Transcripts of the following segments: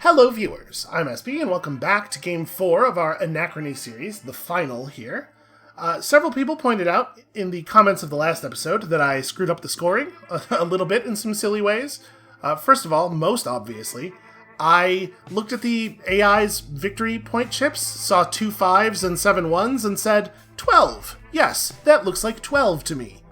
Hello viewers, I'm SB and welcome back to Game 4 of our Anachrony series, the final here. Several people pointed out in the comments of the last episode that I screwed up the scoring a little bit in some silly ways. First of all, most obviously, I looked at the AI's victory point chips, saw 2 5s and 7 1s, and said, 12! Yes, that looks like 12 to me.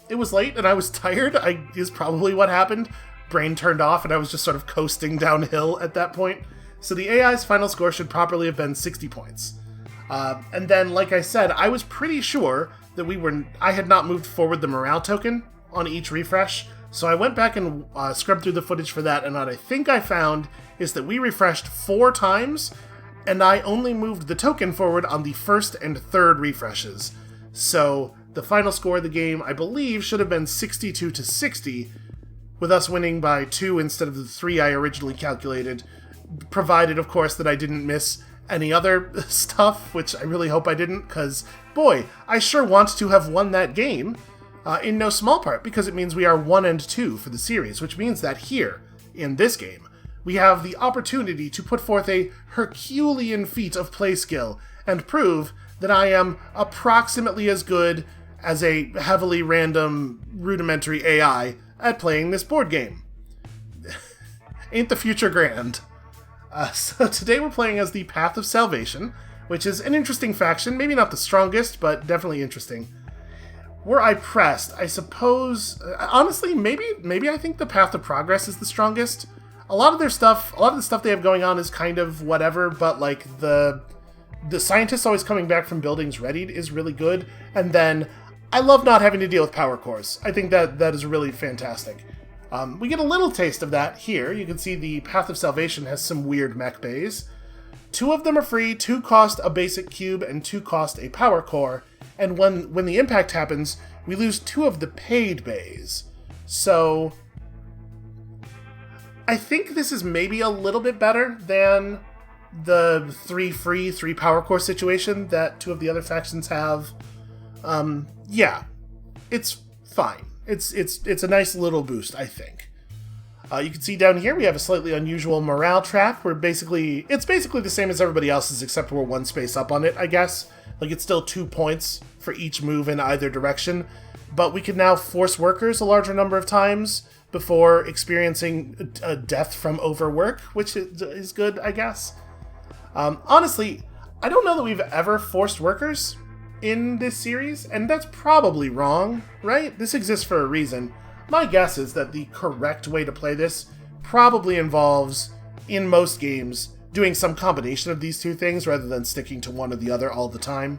It was late and I was tired, is probably what happened. Brain turned off and I was just sort of coasting downhill at that point. So the AI's final score should properly have been 60 points. And then, like I said, I was pretty sure that I had not moved forward the morale token on each refresh. So I went back and scrubbed through the footage for that, and what I think I found is that we refreshed 4 times, and I only moved the token forward on the first and third refreshes. So the final score of the game, I believe, should have been 62 to 60, with us winning by 2 instead of the 3 I originally calculated, provided, of course, that I didn't miss any other stuff, which I really hope I didn't, because, boy, I sure want to have won that game, in no small part, because it means we are 1 and 2 for the series, which means that here, in this game, we have the opportunity to put forth a Herculean feat of play skill and prove that I am approximately as good as a heavily random, rudimentary AI at playing this board game. Ain't the future grand? So today we're playing as the Path of Salvation, which is an interesting faction, maybe not the strongest, but definitely interesting. Were I pressed, I suppose, honestly, maybe I think the Path of Progress is the strongest. A lot of the stuff they have going on is kind of whatever, but like the scientists always coming back from buildings readied is really good, and then I love not having to deal with power cores. I think that is really fantastic. We get a little taste of that here. You can see the Path of Salvation has some weird mech bays. 2 of them are free, 2 cost a basic cube, and 2 cost a power core. And when the impact happens, we lose 2 of the paid bays. So I think this is maybe a little bit better than the 3 free, 3 power core situation that 2 of the other factions have. Yeah, it's fine. It's a nice little boost, I think. You can see down here we have a slightly unusual morale trap. It's basically the same as everybody else's, except we're 1 space up on it, I guess. Like, it's still 2 points for each move in either direction, but we can now force workers a larger number of times before experiencing a death from overwork, which is good, I guess. Honestly, I don't know that we've ever forced workers in this series, and that's probably wrong, right? This exists for a reason. My guess is that the correct way to play this probably involves, in most games, doing some combination of these 2 things rather than sticking to one or the other all the time.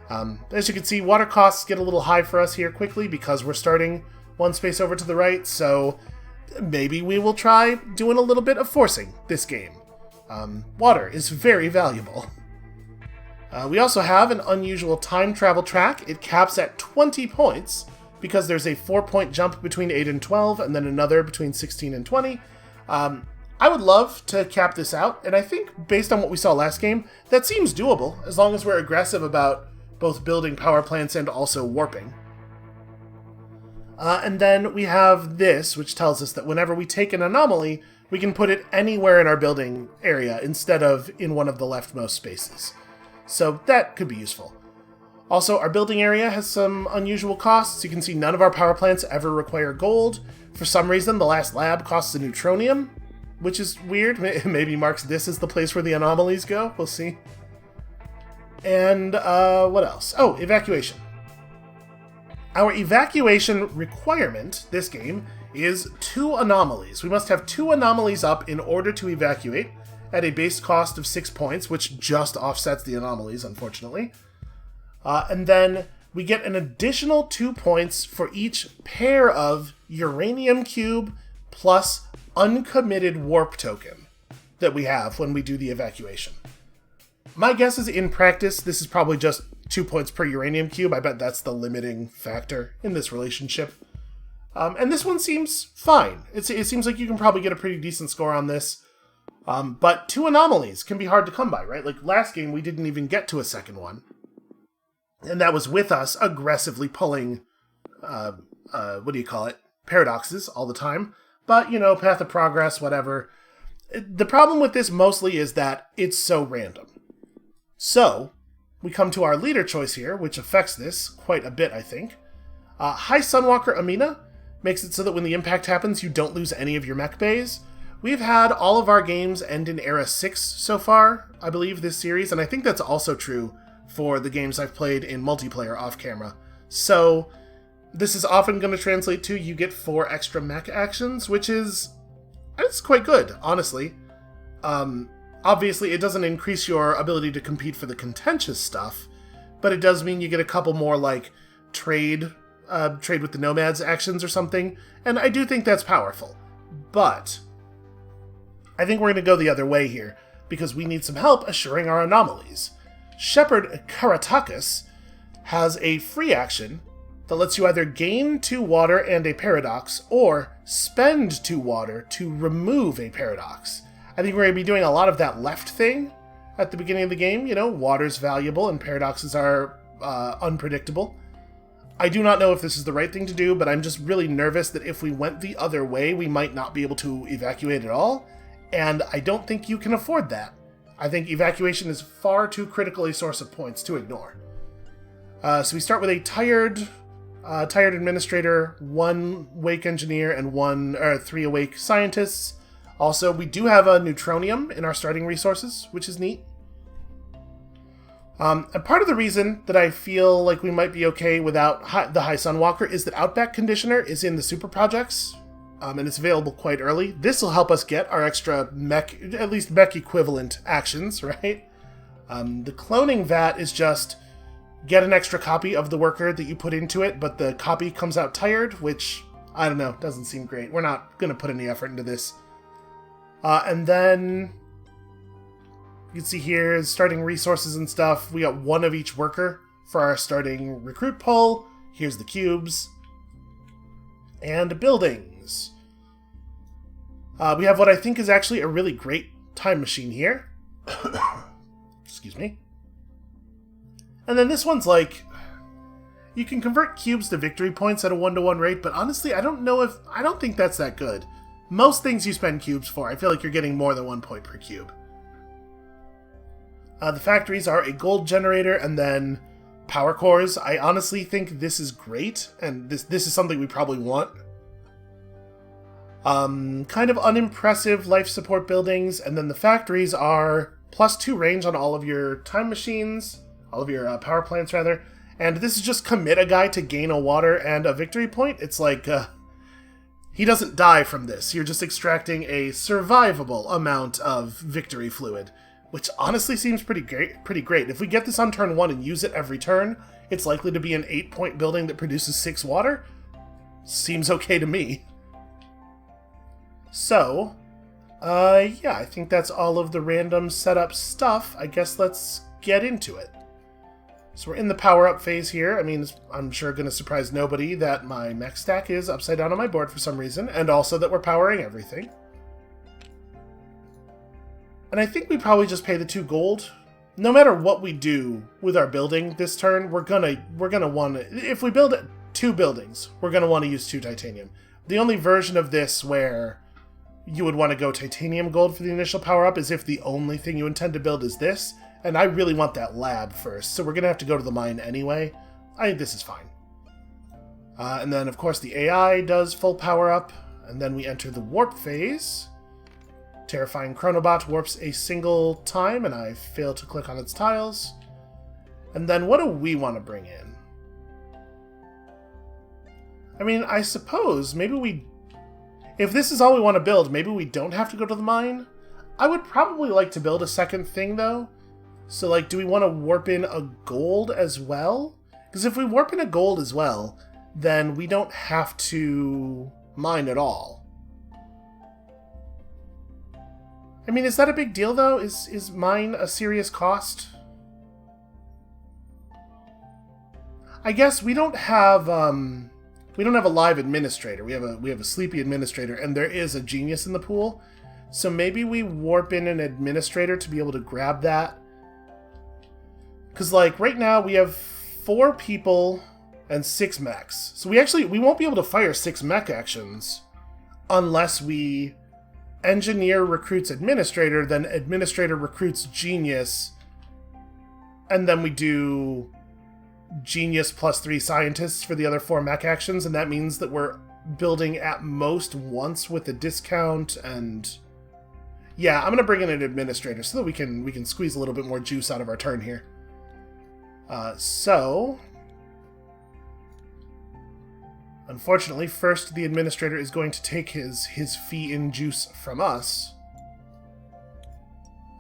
As you can see, water costs get a little high for us here quickly because we're starting 1 space over to the right, so maybe we will try doing a little bit of forcing this game. Water is very valuable. We also have an unusual time travel track. It caps at 20 points because there's a 4-point jump between 8 and 12 and then another between 16 and 20. I would love to cap this out, and I think based on what we saw last game, that seems doable as long as we're aggressive about both building power plants and also warping. And then we have this, which tells us that whenever we take an anomaly, we can put it anywhere in our building area instead of in one of the leftmost spaces. So that could be useful. Also, our building area has some unusual costs. You can see none of our power plants ever require gold. For some reason, the last lab costs a neutronium, which is weird. Maybe marks this as the place where the anomalies go. We'll see. And what else? Oh, evacuation. Our evacuation requirement this game is 2 anomalies. We must have 2 anomalies up in order to evacuate, at a base cost of 6 points, which just offsets the anomalies, unfortunately. And then we get an additional 2 points for each pair of uranium cube plus uncommitted warp token that we have when we do the evacuation. My guess is in practice, this is probably just 2 points per uranium cube. I bet that's the limiting factor in this relationship. And this one seems fine. It seems like you can probably get a pretty decent score on this. But 2 anomalies can be hard to come by, right? Like last game, we didn't even get to a second one. And that was with us aggressively pulling, paradoxes all the time. But, Path of Progress, whatever. The problem with this mostly is that it's so random. So, we come to our leader choice here, which affects this quite a bit, I think. High Sunwalker Amina makes it so that when the impact happens, you don't lose any of your mech bays. We've had all of our games end in Era 6 so far, I believe, this series, and I think that's also true for the games I've played in multiplayer off-camera. So, this is often going to translate to you get 4 extra mech actions, which is... it's quite good, honestly. Obviously, it doesn't increase your ability to compete for the contentious stuff, but it does mean you get a couple more, like, trade with the nomads actions or something, and I do think that's powerful. But I think we're going to go the other way here, because we need some help assuring our anomalies. Shepherd Karatakas has a free action that lets you either gain 2 water and a paradox, or spend 2 water to remove a paradox. I think we're going to be doing a lot of that left thing at the beginning of the game. You know, water's valuable and paradoxes are unpredictable. I do not know if this is the right thing to do, but I'm just really nervous that if we went the other way, we might not be able to evacuate at all, and I don't think you can afford that. I think evacuation is far too critical a source of points to ignore. So we start with a tired administrator, 1 wake engineer, and 3 awake scientists. Also, we do have a neutronium in our starting resources, which is neat. And part of the reason that I feel like we might be okay without the High Sunwalker is that Outback Conditioner is in the super projects, and it's available quite early. This will help us get our extra mech, at least mech equivalent actions, right? The cloning vat is just get an extra copy of the worker that you put into it, but the copy comes out tired, which, I don't know, doesn't seem great. We're not going to put any effort into this. And then you can see here, starting resources and stuff, we got 1 of each worker for our starting recruit pool. Here's the cubes. And buildings. We have what I think is actually a really great time machine here. Excuse me. And then this one's like, you can convert cubes to victory points at a 1-to-1 rate, but honestly, I don't think that's that good. Most things you spend cubes for, I feel like you're getting more than 1 point per cube. The factories are a gold generator and then power cores. I honestly think this is great, and this is something we probably want. Kind of unimpressive life support buildings, and then the factories are +2 range on all of your time machines, all of your power plants rather, and this is just commit a guy to gain a water and a victory point. It's like, he doesn't die from this. You're just extracting a survivable amount of victory fluid, which honestly seems pretty great. If we get this on turn 1 and use it every turn, it's likely to be an 8-point building that produces 6 water. Seems okay to me. So, yeah, I think that's all of the random setup stuff. I guess let's get into it. So we're in the power-up phase here. I mean, I'm sure going to surprise nobody that my mech stack is upside down on my board for some reason, and also that we're powering everything. And I think we probably just pay the 2 gold. No matter what we do with our building this turn, we're gonna want to... If we build 2 buildings, we're gonna want to use 2 titanium. The only version of this where you would want to go titanium gold for the initial power-up is if the only thing you intend to build is this, and I really want that lab first, so we're gonna have to go to the mine anyway. I think this is fine. And then, of course, the AI does full power-up, and then we enter the warp phase. Terrifying Chronobot warps a single time, and I fail to click on its tiles. And then what do we want to bring in? I mean, I suppose maybe if this is all we want to build, maybe we don't have to go to the mine? I would probably like to build a second thing, though. So, like, do we want to warp in a gold as well? Because if we warp in a gold as well, then we don't have to mine at all. I mean, is that a big deal, though? Is mine a serious cost? I guess we don't have a live administrator. We have a sleepy administrator, and there is a genius in the pool. So maybe we warp in an administrator to be able to grab that. Because, like, right now we have 4 people and 6 mechs. So we won't be able to fire 6 mech actions unless we engineer recruits administrator, then administrator recruits genius, and then we do genius plus 3 scientists for the other 4 mech actions, and that means that we're building at most once with a discount. And yeah, I'm gonna bring in an administrator so that we can squeeze a little bit more juice out of our turn here. So unfortunately, first the administrator is going to take his fee in juice from us,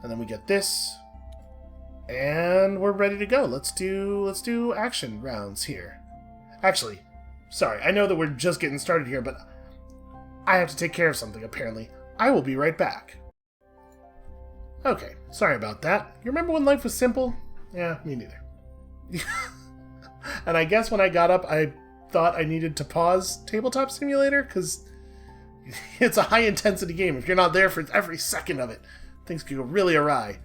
and then we get this. And we're ready to go. Let's do action rounds here. Actually, sorry, I know that we're just getting started here, but I have to take care of something, apparently. I will be right back. Okay, sorry about that. You remember when life was simple? Yeah, me neither. And I guess when I got up, I thought I needed to pause Tabletop Simulator, because it's a high-intensity game. If you're not there for every second of it, things could go really awry.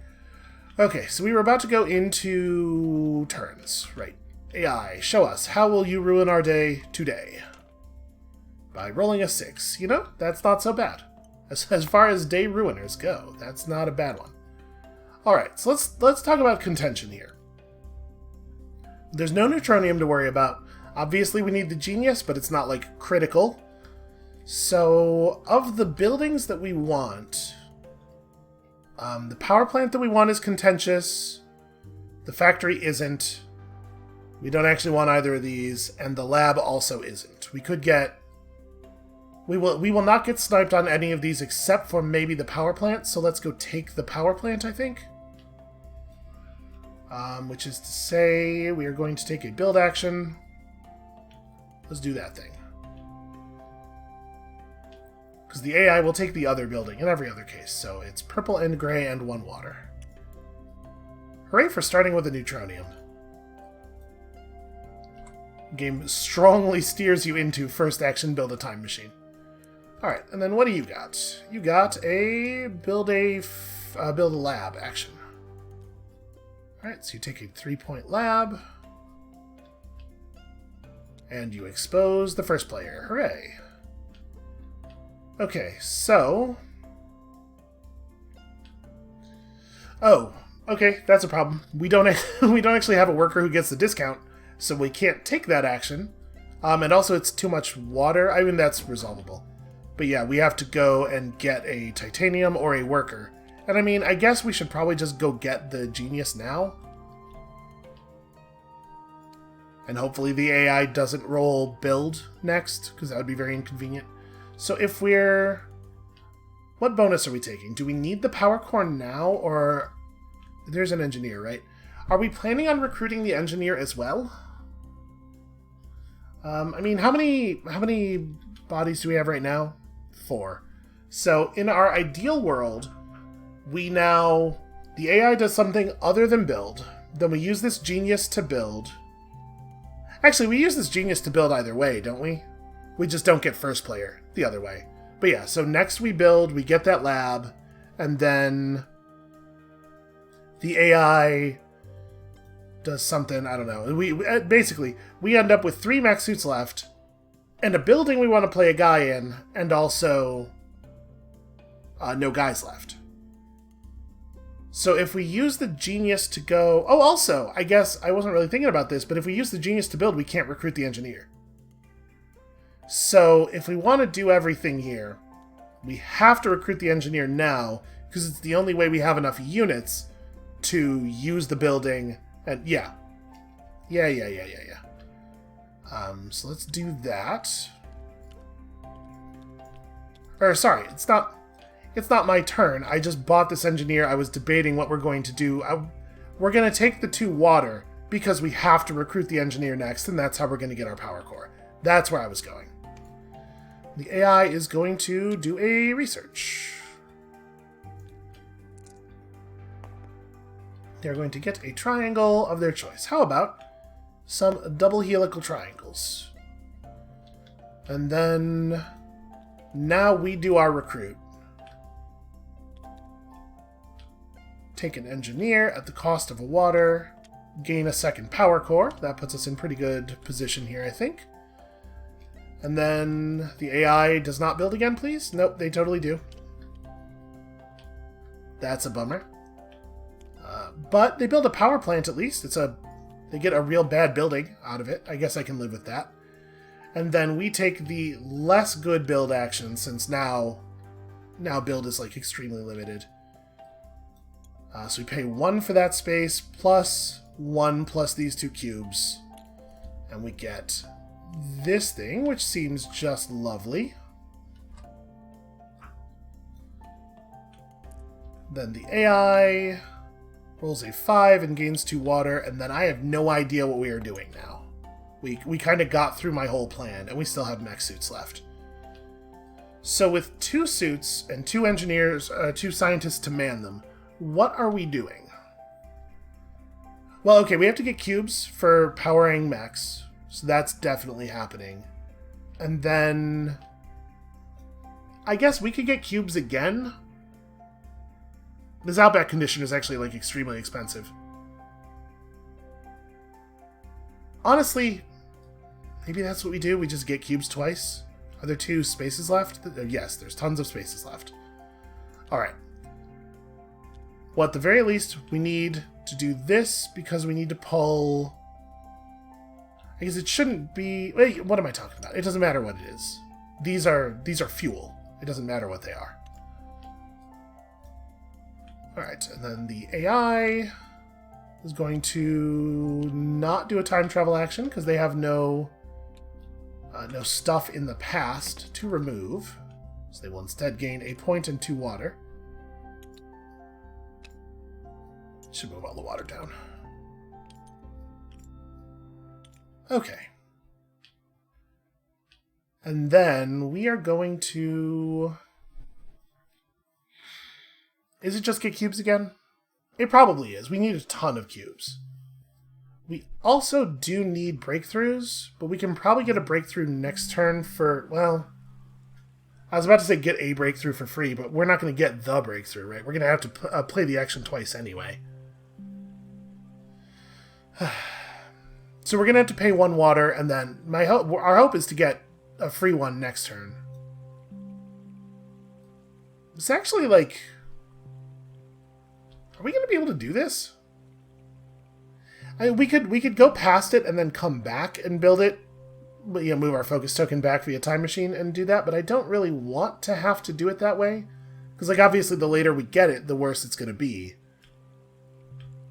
Okay, so we were about to go into turns. Right. AI, show us. How will you ruin our day today? By rolling a 6. You know, that's not so bad. As far as day ruiners go, that's not a bad one. Alright, so let's talk about contention here. There's no neutronium to worry about. Obviously we need the genius, but it's not, like, critical. So, of the buildings that we want... the power plant that we want is contentious. The factory isn't. We don't actually want either of these, and the lab also isn't. We could get... We will not get sniped on any of these except for maybe the power plant, so let's go take the power plant, I think. Which is to say, we are going to take a build action. Let's do that thing. Because the AI will take the other building in every other case, so it's purple and gray and 1 water. Hooray for starting with a neutronium. Game strongly steers you into first action build a time machine. Alright, and then what do you got? You got a build a lab action. Alright, so you take a 3-point lab, and you expose the first player. Hooray! Okay, so... Oh, okay, that's a problem. We don't actually have a worker who gets the discount, so we can't take that action. And also it's too much water. I mean, that's resolvable. But yeah, we have to go and get a titanium or a worker. And I mean, I guess we should probably just go get the genius now. And hopefully the AI doesn't roll build next, because that would be very inconvenient. So if we're... What bonus are we taking? Do we need the power core now, or... There's an engineer, right? Are we planning on recruiting the engineer as well? I mean, how many bodies do we have right now? 4. So in our ideal world, we now... The AI does something other than build. Then we use this genius to build. Actually, we use this genius to build either way, don't we? We just don't get first player the other way. But yeah, so next we build, we get that lab, and then the AI does something, I don't know. Basically, we end up with 3 mech suits left, and a building we want to play a guy in, and also no guys left. So if we use the genius to go... Oh, also, I guess I wasn't really thinking about this, but if we use the genius to build, we can't recruit the engineer. So if we want to do everything here, we have to recruit the engineer now, because it's the only way we have enough units to use the building. And yeah. So let's do that. Or sorry, it's not my turn. I just bought this engineer. I was debating what we're going to do. We're going to take the 2 water because we have to recruit the engineer next, and that's how we're going to get our power core. That's where I was going. The AI is going to do a research. They're going to get a triangle of their choice. How about some double helical triangles? And then now we do our recruit. Take an engineer at the cost of a water. Gain a 2nd power core. That puts us in pretty good position here, I think. And then the AI does not build again, please? Nope, they totally do. That's a bummer. But they build a power plant at least. They get a real bad building out of it. I guess I can live with that. And then we take the less good build action, since now build is like extremely limited. So we pay 1 for that space, plus 1 plus these 2 cubes. And we get this thing, which seems just lovely. Then the AI rolls a 5 and gains 2 water, and then I have no idea what we are doing now. We kind of got through my whole plan, and we still have mech suits left. So with 2 suits and 2 engineers, 2 scientists to man them, what are we doing? Well, okay, we have to get cubes for powering mechs, so that's definitely happening. And then I guess we could get cubes again. This Outback condition is actually, like, extremely expensive. Honestly, maybe that's what we do. We just get cubes twice. Are there 2 spaces left? Yes, there's tons of spaces left. Alright. Well, at the very least, we need to do this because we need to pull... I guess it shouldn't be... Wait, what am I talking about? It doesn't matter what it is. These are fuel. It doesn't matter what they are. Alright, and then the AI is going to not do a time travel action because they have no stuff in the past to remove. So they will instead gain a point and 2 water. Should move all the water down. Okay. And then we are going to... Is it just get cubes again? It probably is. We need a ton of cubes. We also do need breakthroughs, but we can probably get a breakthrough next turn for, well... I was about to say get a breakthrough for free, but we're not going to get the breakthrough, right? We're going to have to play the action twice anyway. So we're going to have to pay 1 water, and then our hope is to get a free one next turn. It's actually like... Are we going to be able to do this? I mean, we could go past it and then come back and build it, but, you know, move our focus token back via time machine and do that, but I don't really want to have to do it that way. Because, like, obviously the later we get it, the worse it's going to be.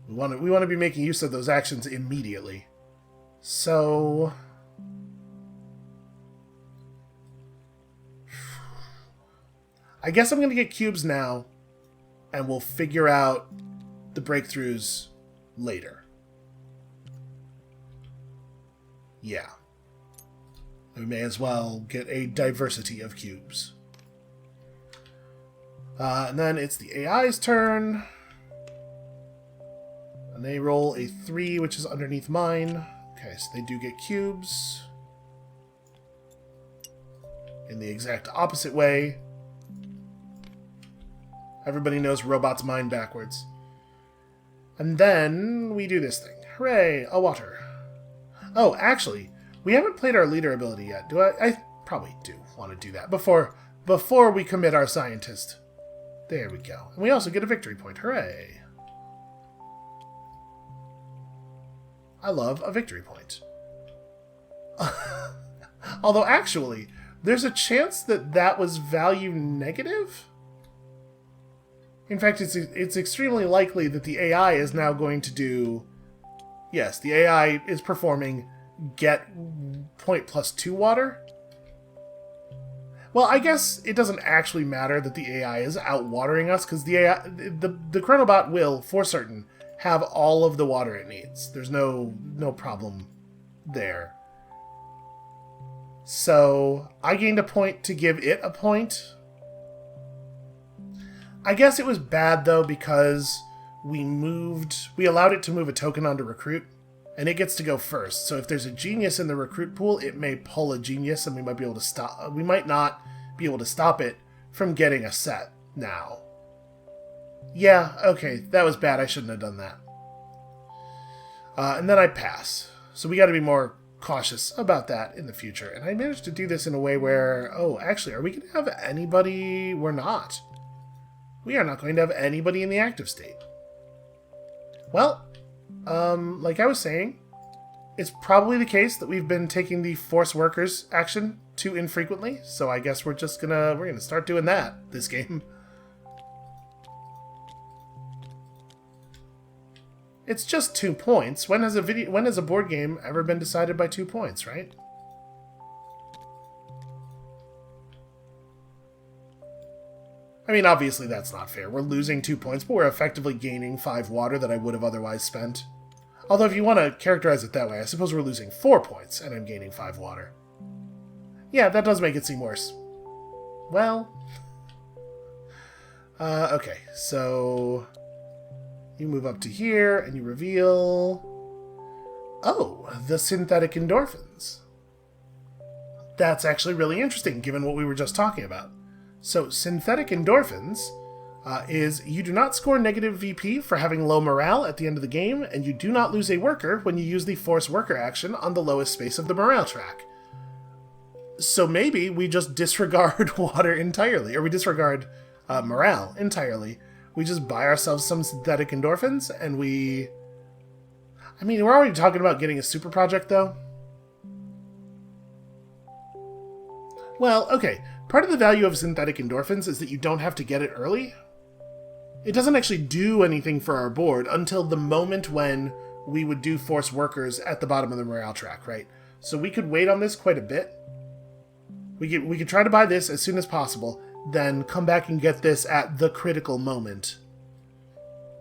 We want to be making use of those actions immediately. So... I guess I'm going to get cubes now, and we'll figure out the breakthroughs later. Yeah. We may as well get a diversity of cubes. And then it's the AI's turn. And they roll a 3, which is underneath mine. Okay, so they do get cubes. In the exact opposite way. Everybody knows robots mine backwards. And then we do this thing. Hooray! A water. Oh, actually, we haven't played our leader ability yet. Do I? I probably do want to do that before we commit our scientist. There we go. And we also get a victory point. Hooray! I love a victory point. Although, actually, there's a chance that was value negative? In fact, it's extremely likely that the AI is now going to do... Yes, the AI is performing get point plus 2 water. Well, I guess it doesn't actually matter that the AI is out-watering us, because the AI, the Chronobot will, for certain, have all of the water it needs. There's no problem there. So, I gained a point to give it a point. I guess it was bad, though, because we allowed it to move a token onto recruit, and it gets to go first. So if there's a genius in the recruit pool, it may pull a genius, and we might be able to stop. We might not be able to stop it from getting a set now. Yeah, okay, that was bad. I shouldn't have done that. And then I pass. So we got to be more cautious about that in the future. And I managed to do this in a way where, oh, actually, are we going to have anybody? We're not. We are not going to have anybody in the active state. Well, like I was saying, it's probably the case that we've been taking the force workers action too infrequently, so I guess we're gonna start doing that this game. It's just 2 points. When has a board game ever been decided by 2 points, right? I mean, obviously that's not fair. We're losing 2 points, but we're effectively gaining 5 water that I would have otherwise spent. Although if you want to characterize it that way, I suppose we're losing 4 points and I'm gaining 5 water. Yeah, that does make it seem worse. Well... okay, so... you move up to here, and you reveal... oh, the synthetic endorphins. That's actually really interesting, given what we were just talking about. So, synthetic endorphins is you do not score negative VP for having low morale at the end of the game, and you do not lose a worker when you use the force worker action on the lowest space of the morale track. So maybe we just disregard water entirely, or we disregard morale entirely. We just buy ourselves some synthetic endorphins, and we... I mean, we're already talking about getting a super project, though. Well, okay. Part of the value of synthetic endorphins is that you don't have to get it early. It doesn't actually do anything for our board until the moment when we would do force workers at the bottom of the morale track, right? So we could wait on this quite a bit. We could try to buy this as soon as possible, then come back and get this at the critical moment.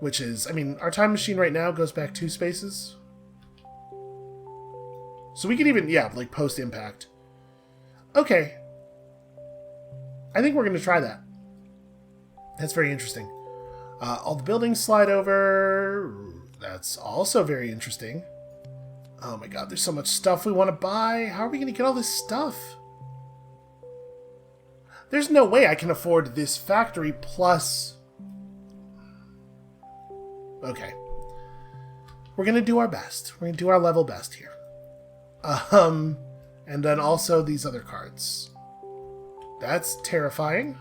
Which is, I mean, our time machine right now goes back 2 spaces. So we could even, yeah, like post-impact. Okay. I think we're going to try that. That's very interesting. All the buildings slide over. That's also very interesting. Oh my god, there's so much stuff we want to buy. How are we going to get all this stuff? There's no way I can afford this factory plus... okay. We're going to do our best. We're going to do our level best here. And then also these other cards. That's terrifying.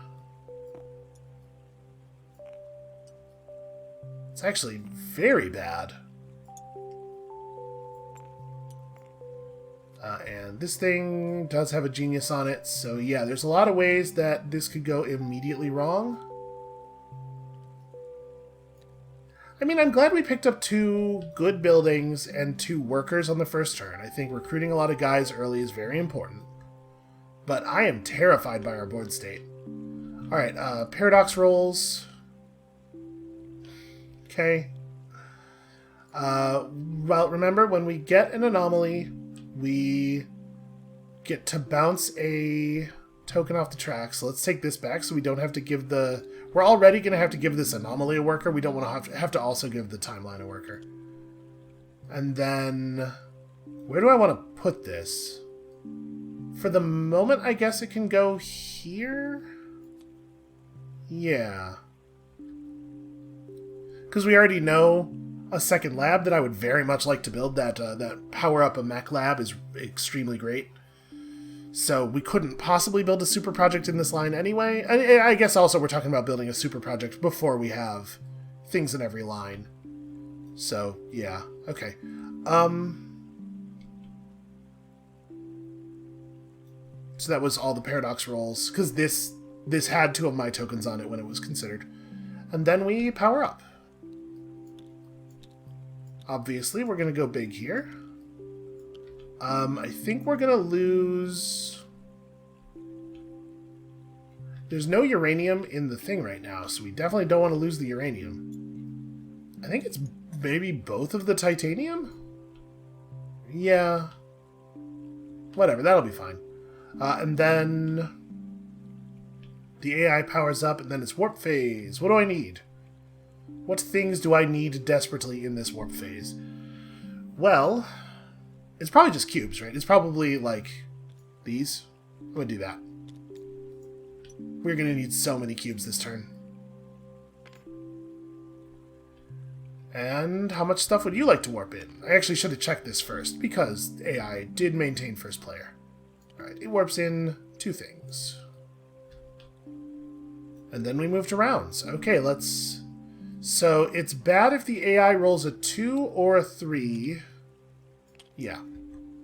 It's actually very bad. And this thing does have a genius on it, so yeah, there's a lot of ways that this could go immediately wrong. I mean, I'm glad we picked up 2 good buildings and 2 workers on the first turn. I think recruiting a lot of guys early is very important. But I am terrified by our board state. Alright, paradox rolls. Okay. Well, remember, when we get an anomaly, we get to bounce a token off the track. So let's take this back so we don't have to give the... we're already going to have to give this anomaly a worker. We don't want to have to also give the timeline a worker. And then... where do I want to put this? For the moment, I guess it can go here? Yeah. Because we already know a second lab that I would very much like to build. That power up a MacLeod is extremely great. So we couldn't possibly build a super project in this line anyway. And I guess also we're talking about building a super project before we have things in every line. So, yeah. Okay. So that was all the paradox rolls, because this had 2 of my tokens on it when it was considered. And then we power up. Obviously, we're going to go big here. I think we're going to lose... there's no uranium in the thing right now, so we definitely don't want to lose the uranium. I think it's maybe both of the titanium? Yeah. Whatever, that'll be fine. And then the AI powers up, and then it's warp phase. What do I need? What things do I need desperately in this warp phase? Well, it's probably just cubes, right? It's probably, like, these. I'm going to do that. We're going to need so many cubes this turn. And how much stuff would you like to warp in? I actually should have checked this first, because AI did maintain first player. Alright, it warps in 2 things. And then we move to rounds. Okay, let's... So, it's bad if the AI rolls a 2 or a 3. Yeah.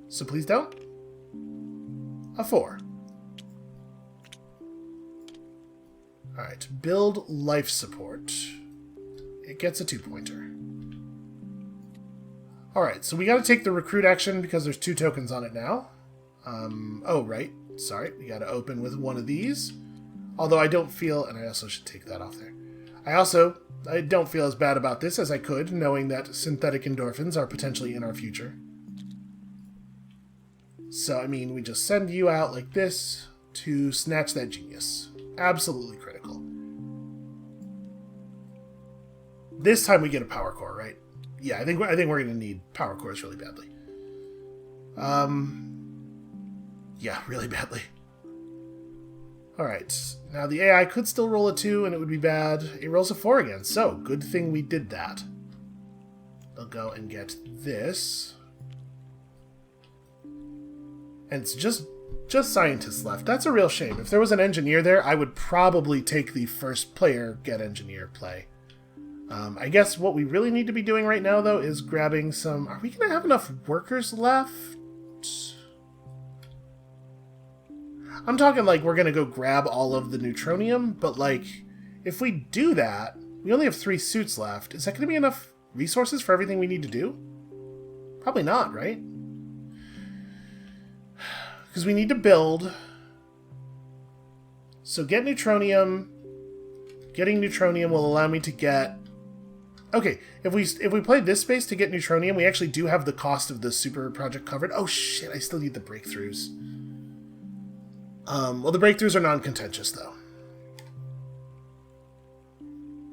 So please don't. A 4. Alright, build life support. It gets a 2-pointer. Alright, so we gotta take the recruit action because there's 2 tokens on it now. Oh, right. Sorry, we gotta open with one of these. Although I don't feel... And I also should take that off there. I don't feel as bad about this as I could, knowing that synthetic endorphins are potentially in our future. So, I mean, we just send you out like this to snatch that genius. Absolutely critical. This time we get a power core, right? Yeah, I think we're going to need power cores really badly. Yeah, really badly. Alright, now the AI could still roll a 2 and it would be bad. It rolls a 4 again, so good thing we did that. They'll go and get this. And it's just scientists left. That's a real shame. If there was an engineer there, I would probably take the first player get engineer play. I guess what we really need to be doing right now, though, is grabbing some... Are we going to have enough workers left? I'm talking like we're going to go grab all of the neutronium, but like, if we do that, we only have 3 suits left. Is that going to be enough resources for everything we need to do? Probably not, right? Because we need to build. So get neutronium. Getting neutronium will allow me to get... Okay, if we play this space to get neutronium, we actually do have the cost of the super project covered. Oh shit, I still need the breakthroughs. Well, the breakthroughs are non-contentious, though.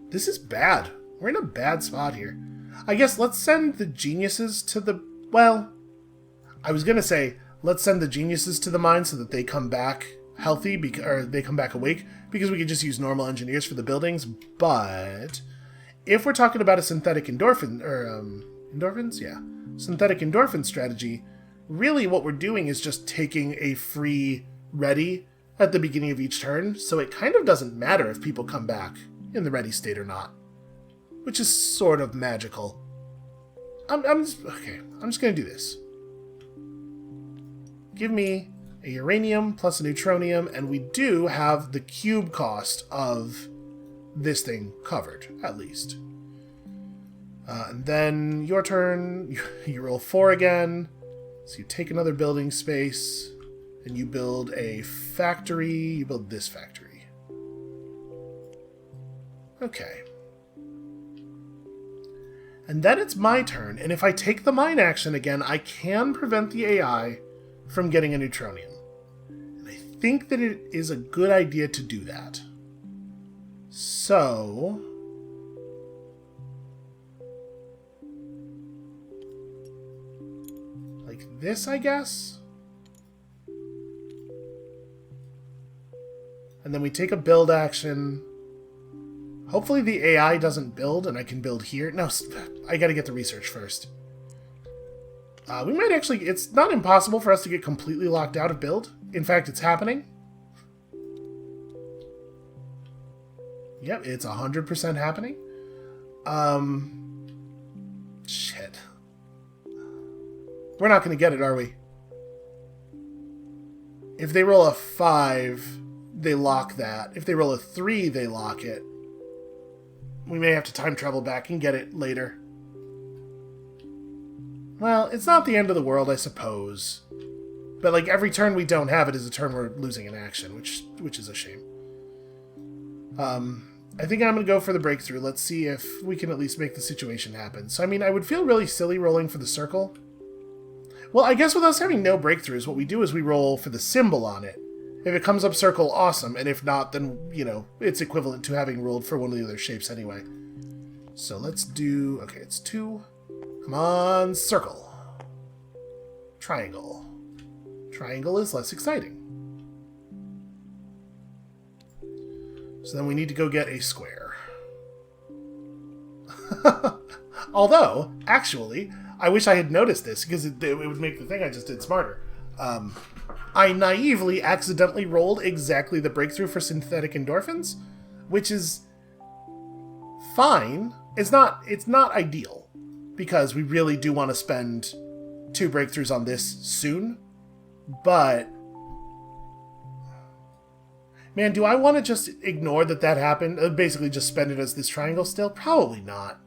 This is bad. We're in a bad spot here. I guess let's send the geniuses to the... Well, I was going to say, let's send the geniuses to the mine so that they come back healthy, or they come back awake, because we could just use normal engineers for the buildings, but... If we're talking about a synthetic endorphin, or, endorphins? Yeah. Synthetic endorphin strategy, really what we're doing is just taking a free ready at the beginning of each turn, so it kind of doesn't matter if people come back in the ready state or not. Which is sort of magical. I'm just gonna do this. Give me a uranium plus a neutronium, and we do have the cube cost of this thing covered, at least. And then your turn, you roll 4 again, so you take another building space, and you build a factory, you build this factory. Okay. And then it's my turn, and if I take the mine action again, I can prevent the AI from getting a neutronium. And I think that it is a good idea to do that. So... like this, I guess? And then we take a build action. Hopefully the AI doesn't build and I can build here. No, I gotta get the research first. We might actually... It's not impossible for us to get completely locked out of build. In fact, it's happening. Yep, it's 100% happening. Shit. We're not going to get it, are we? If they roll a 5, they lock that. If they roll a 3, they lock it. We may have to time travel back and get it later. Well, it's not the end of the world, I suppose. But, like, every turn we don't have it is a turn we're losing an action, which is a shame. I think I'm going to go for the breakthrough. Let's see if we can at least make the situation happen. So, I mean, I would feel really silly rolling for the circle. Well, I guess with us having no breakthroughs, what we do is we roll for the symbol on it. If it comes up circle, awesome. And if not, then, you know, it's equivalent to having rolled for one of the other shapes anyway. So let's do... Okay, it's 2. Come on, circle. Triangle. Triangle is less exciting. So then we need to go get a square. Although, actually, I wish I had noticed this, because it would make the thing I just did smarter. I naively accidentally rolled exactly the breakthrough for synthetic endorphins, which is fine. It's not ideal, because we really do want to spend 2 breakthroughs on this soon, but man, do I want to just ignore that happened? Basically just spend it as this triangle still? Probably not.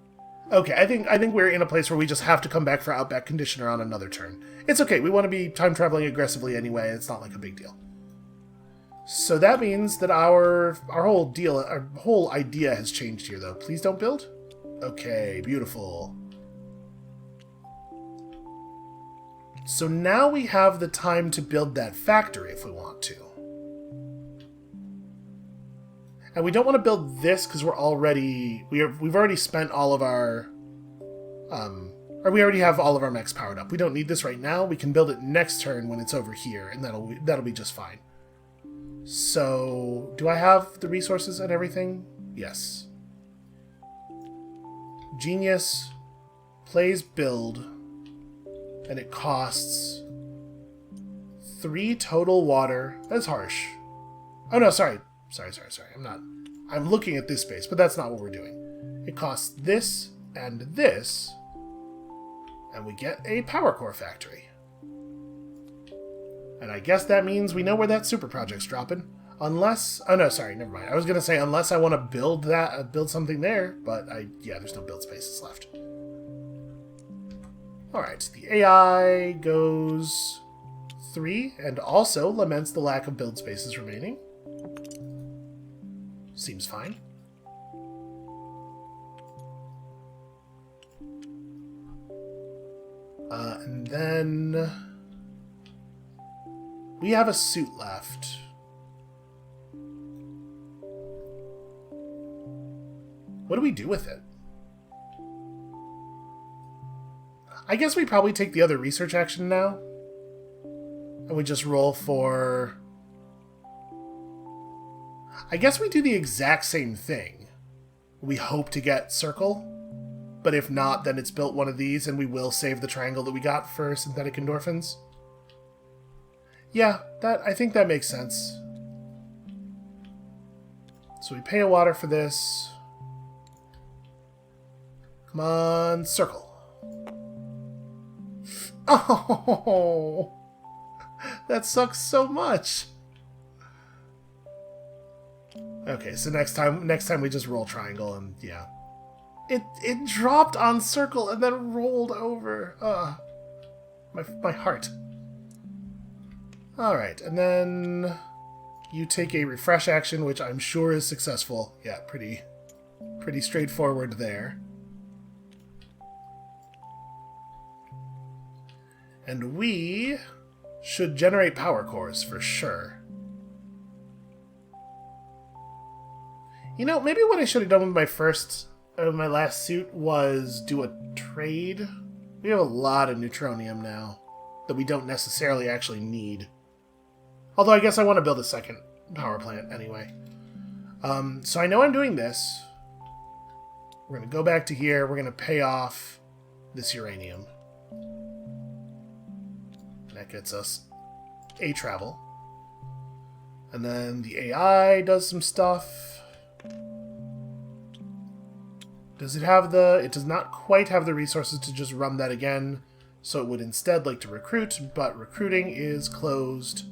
Okay, I think we're in a place where we just have to come back for Outback Conditioner on another turn. It's okay, we want to be time traveling aggressively anyway, it's not like a big deal. So that means that our whole idea has changed here, though. Please don't build? Okay, beautiful. So now we have the time to build that factory if we want to. And we don't want to build this because we've already spent all of our, or we already have all of our mechs powered up. We don't need this right now. We can build it next turn when it's over here, and that'll be just fine. So, do I have the resources and everything? Yes. Genius plays build, and it costs 3 total water. That's harsh. Oh no, sorry. Sorry. I'm looking at this space, but that's not what we're doing. It costs this, and we get a power core factory. And I guess that means we know where that super project's dropping. Unless... Oh no, sorry, never mind. I was going to say, unless I want to build something there, but yeah, there's no build spaces left. Alright, the AI goes 3, and also laments the lack of build spaces remaining. Seems fine. And then... we have a suit left. What do we do with it? I guess we probably take the other research action now. And we just roll for... I guess we do the exact same thing. We hope to get circle, but if not, then it's built one of these, and we will save the triangle that we got for synthetic endorphins. Yeah, I think that makes sense. So we pay a water for this. Come on, circle. Oh, that sucks so much. Okay, so next time we just roll triangle, and yeah. It dropped on circle and then rolled over. My heart. Alright, and then you take a refresh action, which I'm sure is successful. Yeah, pretty straightforward there. And we should generate power cores for sure. You know, maybe what I should have done with my last suit was do a trade. We have a lot of neutronium now that we don't necessarily actually need. Although I guess I want to build a second power plant anyway. So I know I'm doing this. We're going to go back to here. We're going to pay off this uranium. That gets us a travel. And then the AI does some stuff. Does it have it does not quite have the resources to just run that again, so it would instead like to recruit, but recruiting is closed,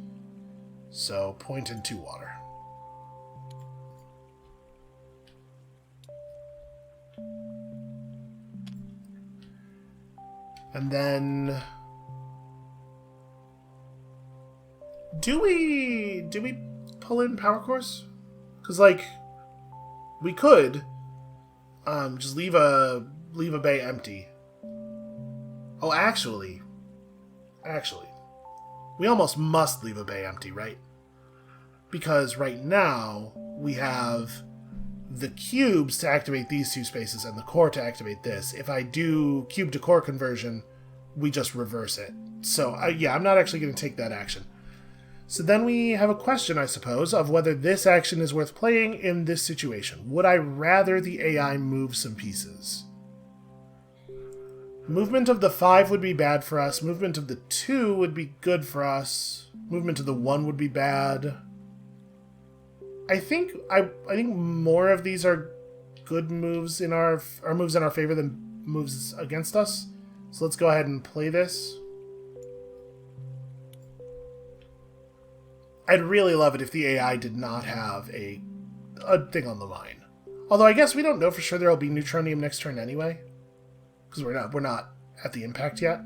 so point and 2 water. And then... Do we pull in power cores? Because, like, we could... just leave a bay empty. Oh, actually, we almost must leave a bay empty, right? Because right now we have the cubes to activate these 2 spaces and the core to activate this. If I do cube to core conversion, we just reverse it. So yeah, I'm not actually going to take that action. So then we have a question, I suppose, of whether this action is worth playing in this situation. Would I rather the AI move some pieces? Movement of the 5 would be bad for us. Movement of the 2 would be good for us. Movement of the 1 would be bad. I think more of these are good moves in our moves in our favor than moves against us. So let's go ahead and play this. I'd really love it if the AI did not have a thing on the mine. Although I guess we don't know for sure there'll be Neutronium next turn anyway, because we're not at the impact yet.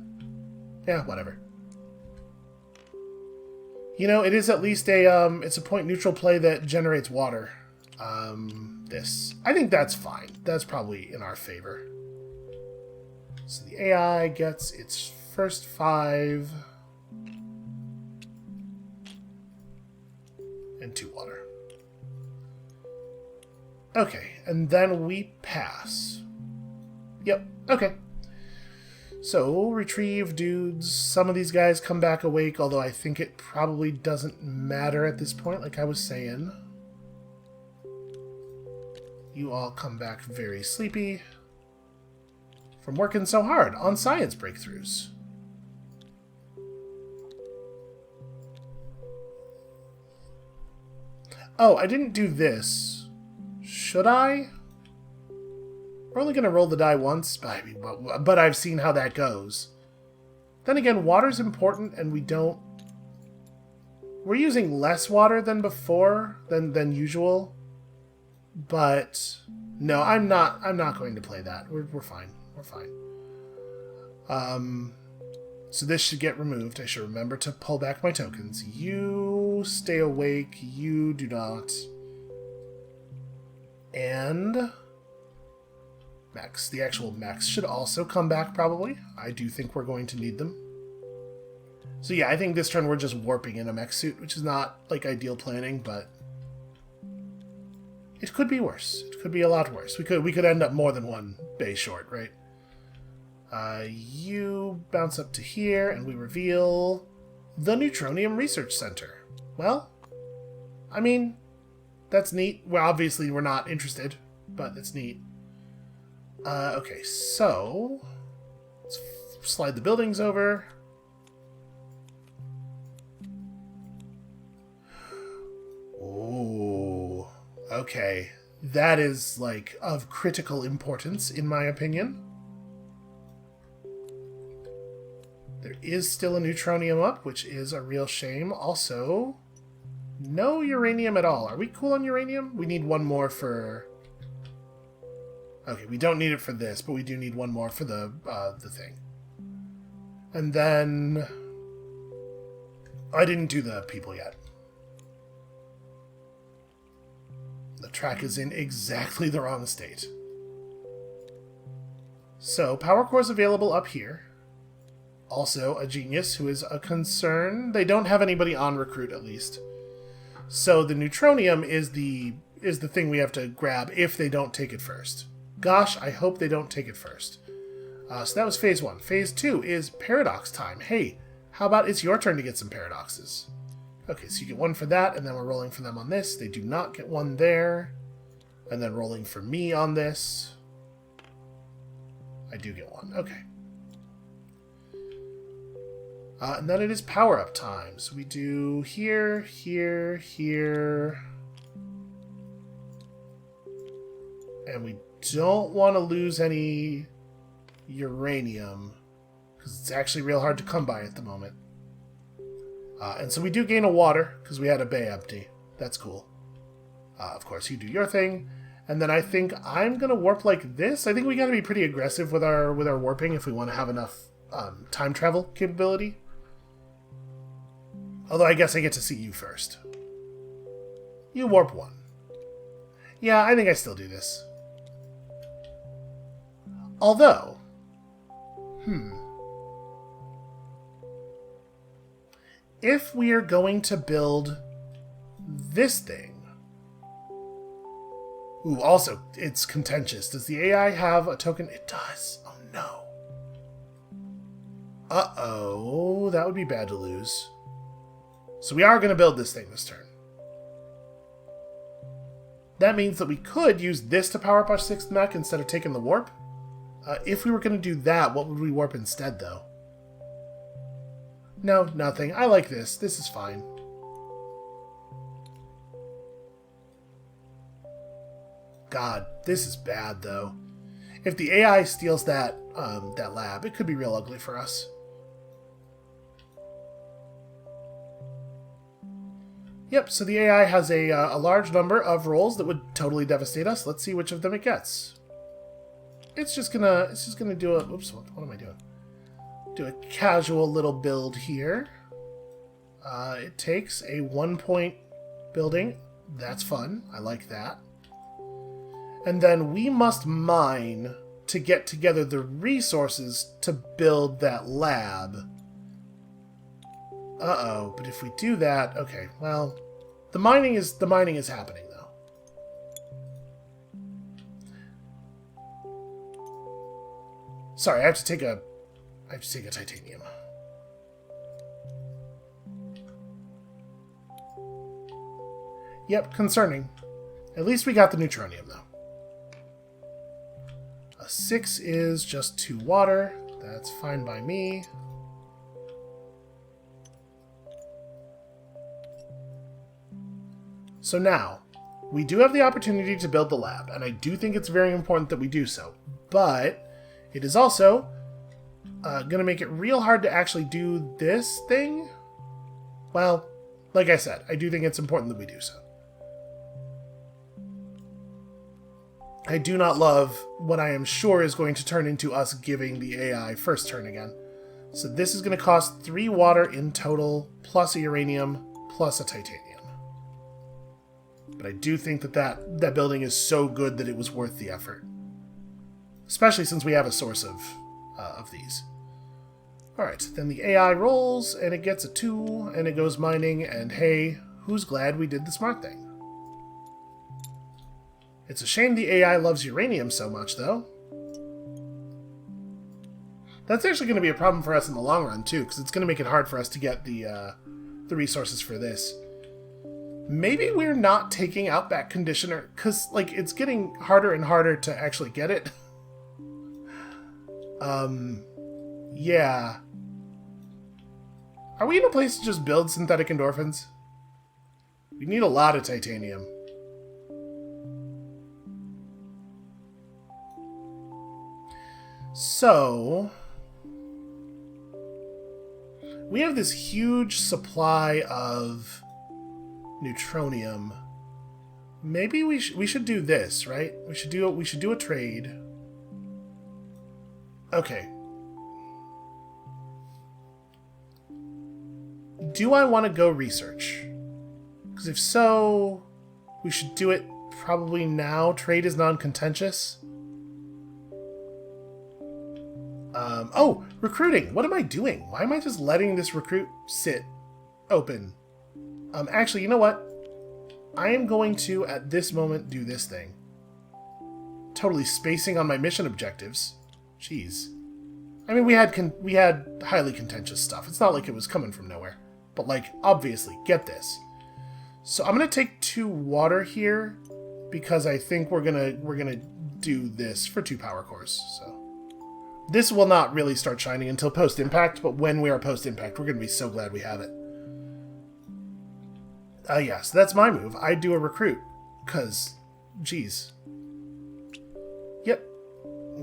Yeah, whatever. You know, it is at least it's a point neutral play that generates water. This. I think that's fine. That's probably in our favor. So the AI gets its first 5. And 2 water. Okay, and then we pass. Yep, okay. So, retrieve dudes. Some of these guys come back awake, although I think it probably doesn't matter at this point, like I was saying. You all come back very sleepy from working so hard on science breakthroughs. Oh, I didn't do this. Should I? We're only going to roll the die once, but I've seen how that goes. Then again, water's important, and we don't... We're using less water than before, than usual. But no, I'm not going to play that. We're fine. We're fine. So this should get removed. I should remember to pull back my tokens. You stay awake. You do not. And Max, the actual Max, should also come back probably. I do think we're going to need them. So yeah, I think this turn we're just warping in a mech suit, which is not like ideal planning, but it could be worse. It could be a lot worse. We could end up more than one bay short, right? You bounce up to here, and we reveal the Neutronium Research Center. Well, I mean, that's neat. Well, obviously we're not interested, but it's neat. Okay, so let's slide the buildings over. Ooh, okay. That is, like, of critical importance, in my opinion. There is still a Neutronium up, which is a real shame. Also, no uranium at all. Are we cool on uranium? We need one more for... Okay, we don't need it for this, but we do need one more for the thing. And then... I didn't do the people yet. The track is in exactly the wrong state. So, power core's available up here. Also, a genius who is a concern. They don't have anybody on recruit, at least. So the Neutronium is the thing we have to grab if they don't take it first. Gosh, I hope they don't take it first. So that was phase 1. Phase 2 is paradox time. Hey, how about it's your turn to get some paradoxes? Okay, so you get 1 for that, and then we're rolling for them on this. They do not get 1 there. And then rolling for me on this. I do get 1. Okay. And then it is power-up time. So we do here, here, here. And we don't want to lose any uranium, because it's actually real hard to come by at the moment. And so we do gain a water, because we had a bay empty. That's cool. Of course, you do your thing. And then I think I'm going to warp like this. I think we got to be pretty aggressive with our warping if we want to have enough time travel capability. Although I guess I get to see you first. You warp 1. Yeah, I think I still do this. Although... If we are going to build this thing... Ooh, also, it's contentious. Does the AI have a token? It does. Oh, no. Uh-oh. That would be bad to lose. So we are going to build this thing this turn. That means that we could use this to power up our 6th mech instead of taking the warp. If we were going to do that, what would we warp instead, though? No, nothing. I like this. This is fine. God, this is bad, though. If the AI steals that lab, it could be real ugly for us. Yep, so the AI has a large number of rolls that would totally devastate us. Let's see which of them it gets. It's just gonna do a... Oops, what am I doing? Do a casual little build here. It takes a 1-point building. That's fun. I like that. And then we must mine to get together the resources to build that lab. Uh-oh, but if we do that... Okay, well, the mining is happening, though. Sorry, I have to take a titanium. Yep, concerning. At least we got the neutronium, though. A 6 is just 2 water. That's fine by me. So now, we do have the opportunity to build the lab, and I do think it's very important that we do so. But it is also going to make it real hard to actually do this thing. Well, like I said, I do think it's important that we do so. I do not love what I am sure is going to turn into us giving the AI first turn again. So this is going to cost 3 water in total, plus a uranium, plus a titanium. But I do think that building is so good that it was worth the effort. Especially since we have a source of these. Alright, then the AI rolls, and it gets a 2, and it goes mining, and hey, who's glad we did the smart thing? It's a shame the AI loves uranium so much, though. That's actually going to be a problem for us in the long run, too, because it's going to make it hard for us to get the resources for this. Maybe we're not taking out that conditioner, because, like, it's getting harder and harder to actually get it. Yeah. Are we in a place to just build synthetic endorphins? We need a lot of titanium. So, we have this huge supply of neutronium. Maybe we should do this, right? We should do a trade. Okay. Do I want to go research? Because if so, we should do it probably now. Trade is non-contentious. Oh, recruiting. What am I doing? Why am I just letting this recruit sit open? Actually, you know what? I am going to, at this moment, do this thing. Totally spacing on my mission objectives. Jeez. I mean, we had highly contentious stuff. It's not like it was coming from nowhere. But, like, obviously, get this. So I'm going to take 2 water here because I think we're gonna do this for 2 power cores. So this will not really start shining until post-impact, but when we are post-impact, we're going to be so glad we have it. Yeah, so that's my move. I do a recruit, because, geez. Yep.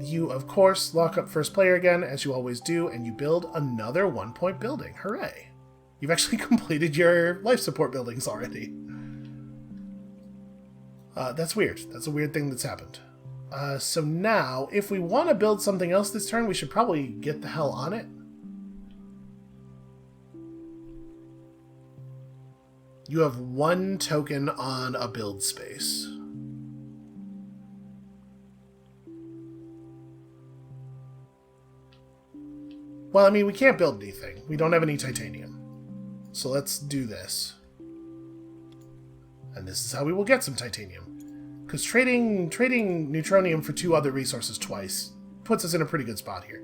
You, of course, lock up first player again, as you always do, and you build another 1-point building. Hooray. You've actually completed your life support buildings already. That's weird. That's a weird thing that's happened. So now, if we want to build something else this turn, we should probably get the hell on it. You have 1 token on a build space. Well, I mean, we can't build anything. We don't have any titanium. So let's do this. And this is how we will get some titanium. Because trading neutronium for 2 other resources twice puts us in a pretty good spot here.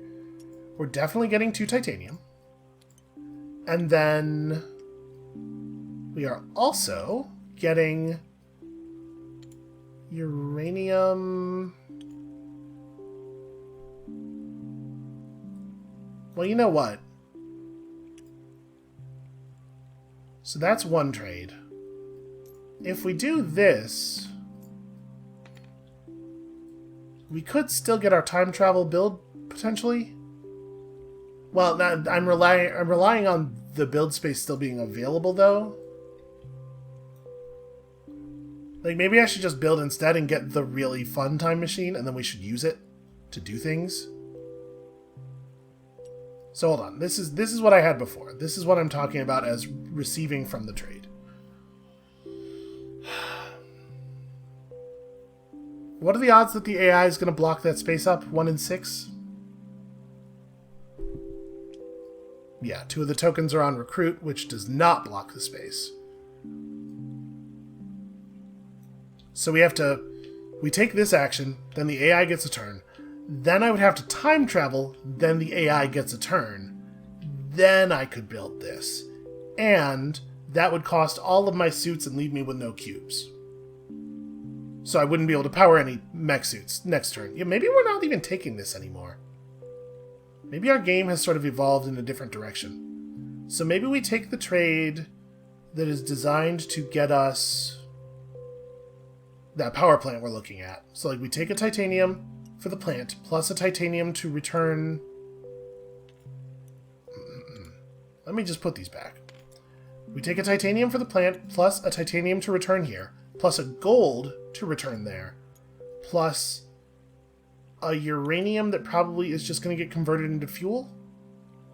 We're definitely getting 2 titanium. And then we are also getting uranium. Well, you know what? So that's 1 trade. If we do this, We could still get our time travel build, potentially. Well, I'm relying on the build space still being available, though. Like, maybe I should just build instead and get the really fun time machine, and then we should use it to do things. So hold on. This is what I had before. This is what I'm talking about as receiving from the trade. What are the odds that the AI is going to block that space up? 1 in 6? Yeah, 2 of the tokens are on recruit, which does not block the space. So we take this action, then the AI gets a turn. Then I would have to time travel, then the AI gets a turn. Then I could build this. And that would cost all of my suits and leave me with no cubes. So I wouldn't be able to power any mech suits next turn. Yeah, maybe we're not even taking this anymore. Maybe our game has sort of evolved in a different direction. So maybe we take the trade that is designed to get us that power plant we're looking at. So like we take a titanium for the plant, plus a titanium to return... Let me just put these back. We take a titanium for the plant, plus a titanium to return here, plus a gold to return there, plus a uranium that probably is just going to get converted into fuel.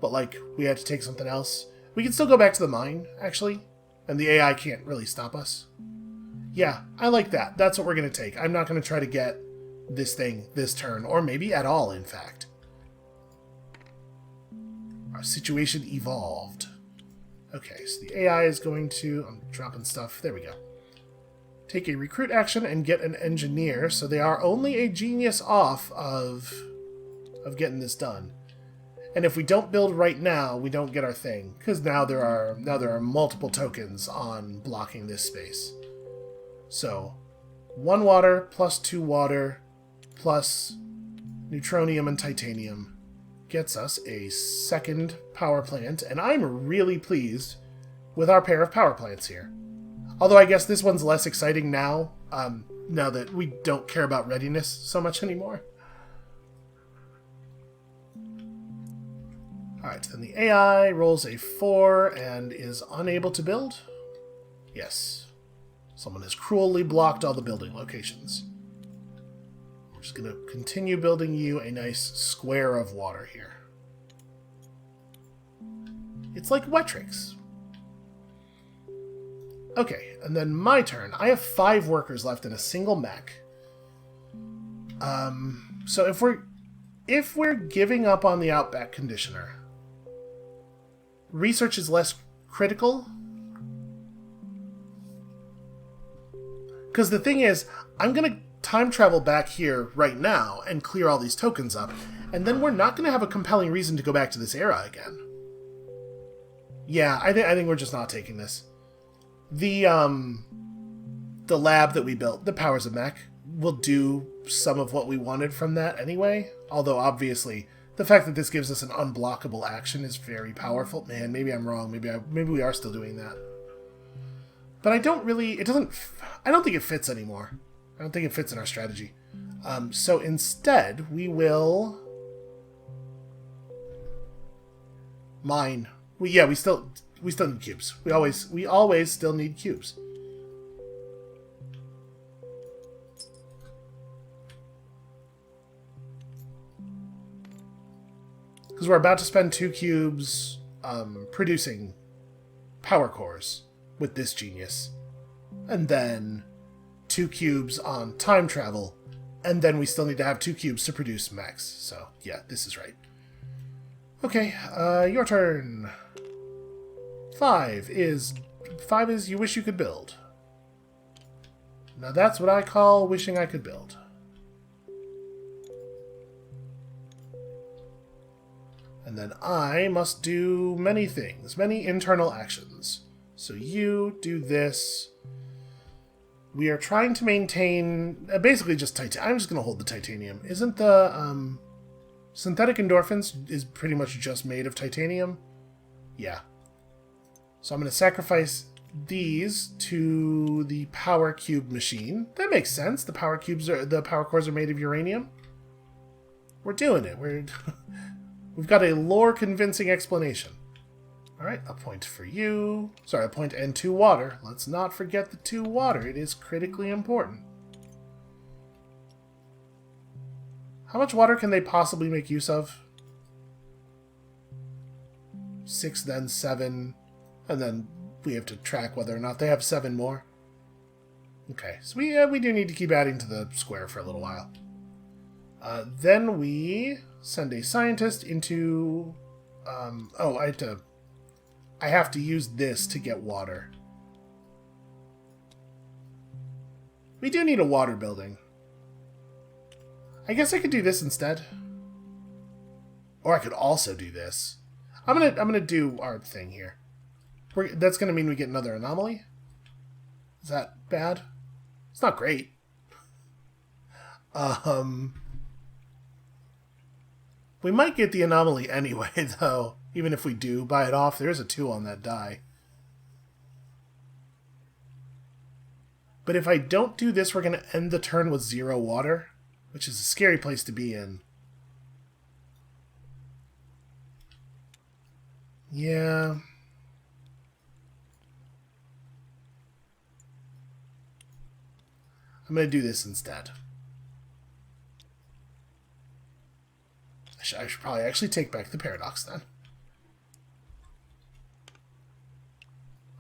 But, like, we had to take something else. We can still go back to the mine, actually, and the AI can't really stop us. Yeah, I like that. That's what we're going to take. I'm not going to try to get this thing this turn, or maybe at all, in fact. Our situation evolved. Okay, so the AI is going to... I'm dropping stuff. There we go. Take a recruit action and get an engineer, so they are only a genius off of getting this done. And if we don't build right now, we don't get our thing, because now there are multiple tokens on blocking this space. So 1 water plus 2 water plus neutronium and titanium gets us a second power plant, and I'm really pleased with our pair of power plants here. Although I guess this one's less exciting now, now that we don't care about readiness so much anymore. Alright, then the AI rolls a 4 and is unable to build? Yes. Someone has cruelly blocked all the building locations. We're just going to continue building you a nice square of water here. It's like Wetrix. Okay, and then my turn. I have 5 workers left in a single mech. So if we're giving up on the Outback Conditioner, research is less critical. Because the thing is, I'm going to time travel back here right now and clear all these tokens up, and then we're not going to have a compelling reason to go back to this era again. Yeah, I think we're just not taking this. The lab that we built, the Powers of Mech, will do some of what we wanted from that anyway. Although, obviously, the fact that this gives us an unblockable action is very powerful. Man, maybe I'm wrong. Maybe we are still doing that. But I don't think it fits anymore. I don't think it fits in our strategy. So instead, we will mine. We still need cubes. We always still need cubes. Because we're about to spend 2 cubes producing power cores with this genius. And then 2 cubes on time travel. And then we still need to have 2 cubes to produce mechs. So, yeah, this is right. Okay, your turn. 5 is you wish you could build. Now that's what I call wishing I could build. And then I must do many things, many internal actions. So you do this. We are trying to maintain, basically just titanium. I'm just going to hold the titanium. Isn't the synthetic endorphins is pretty much just made of titanium? Yeah. So I'm going to sacrifice these to the power cube machine. That makes sense. The power cores are made of uranium. We're doing it. We've got a lore-convincing explanation. Alright, a point for you. Sorry, a point and 2 water. Let's not forget the 2 water. It is critically important. How much water can they possibly make use of? 6, then 7. And then we have to track whether or not they have 7 more. Okay, so we do need to keep adding to the square for a little while. Then we send a scientist into... I have to use this to get water. We do need a water building. I guess I could do this instead. Or I could also do this. I'm gonna do our thing here. That's gonna mean we get another anomaly? Is that bad? It's not great. We might get the anomaly anyway, though. Even if we do buy it off, there's a 2 on that die. But if I don't do this, we're going to end the turn with 0 water, which is a scary place to be in. Yeah. I'm going to do this instead. I should probably actually take back the paradox then.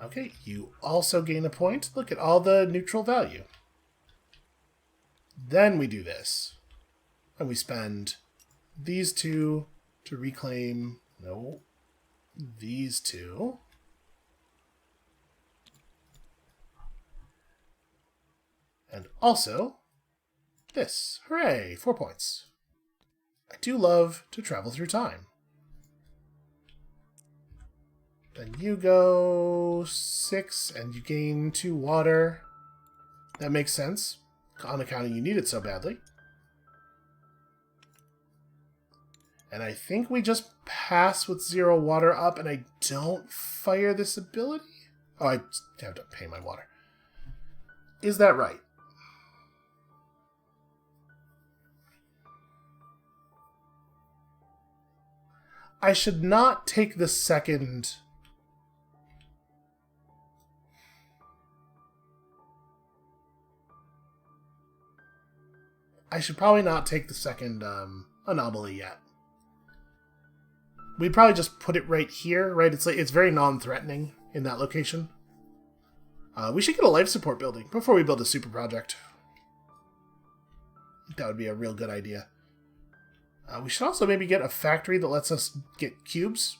Okay, you also gain a point. Look at all the neutral value. Then we do this. And we spend these 2 to reclaim... No. These 2. And also this. Hooray! 4 points. I do love to travel through time. Then you go 6, and you gain 2 water. That makes sense, on account of you need it so badly. And I think we just pass with 0 water up, and I don't fire this ability? Oh, I have to pay my water. Is that right? I should not take the second... I should probably not take the second anomaly yet. We'd probably just put it right here, right? It's very non-threatening in that location. We should get a life support building before we build a super project. That would be a real good idea. We should also maybe get a factory that lets us get cubes.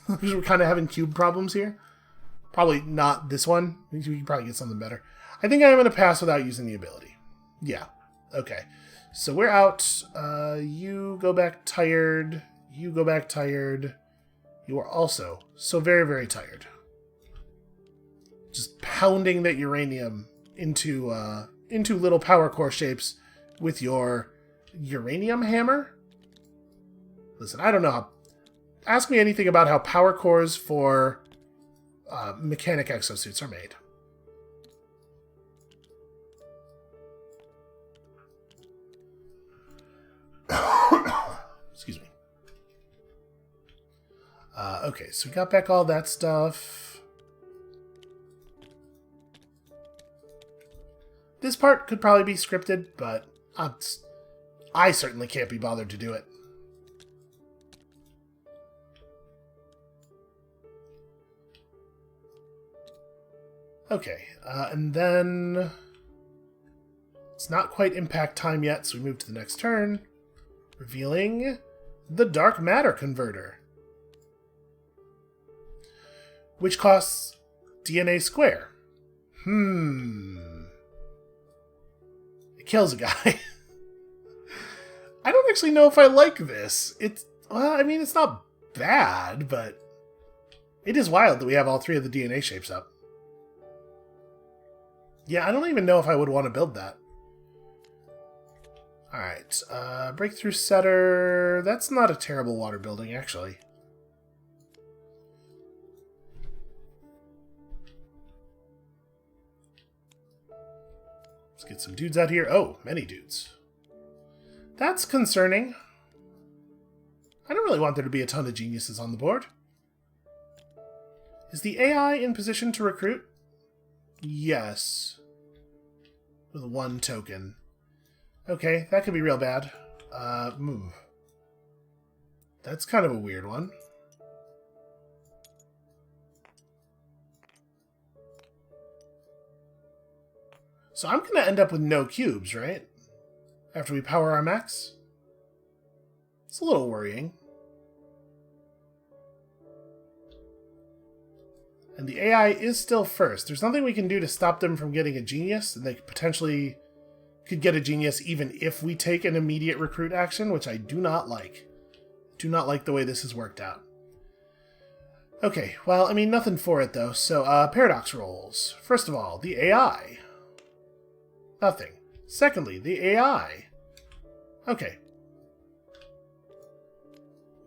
Because we're kind of having cube problems here. Probably not this one. We can probably get something better. I think I'm going to pass without using the ability. Yeah. Okay. So we're out. You go back tired. You go back tired. You are also so very, very tired. Just pounding that uranium into little power core shapes with your uranium hammer. Listen, I don't know how... Ask me anything about how power cores for mechanic exosuits are made. Excuse me. Okay, so we got back all that stuff. This part could probably be scripted, but I certainly can't be bothered to do it. Okay, and then... It's not quite impact time yet, so we move to the next turn. Revealing the Dark Matter Converter. Which costs DNA square. It kills a guy. I don't actually know if I like this. Well, I mean, it's not bad, but it is wild that we have all 3 of the DNA shapes up. Yeah, I don't even know if I would want to build that. Alright, Breakthrough Setter... That's not a terrible water building, actually. Let's get some dudes out here. Oh, many dudes. That's concerning. I don't really want there to be a ton of geniuses on the board. Is the AI in position to recruit? Yes. With 1 token. Okay, that could be real bad. Move. That's kind of a weird one. So I'm going to end up with no cubes, right? After we power our mechs? It's a little worrying. And the AI is still first. There's nothing we can do to stop them from getting a genius. They potentially could get a genius even if we take an immediate recruit action, which I do not like. Do not like the way this has worked out. Okay, well, I mean, nothing for it, though. So, paradox rolls. First of all, the AI. Nothing. Secondly, the AI. Okay.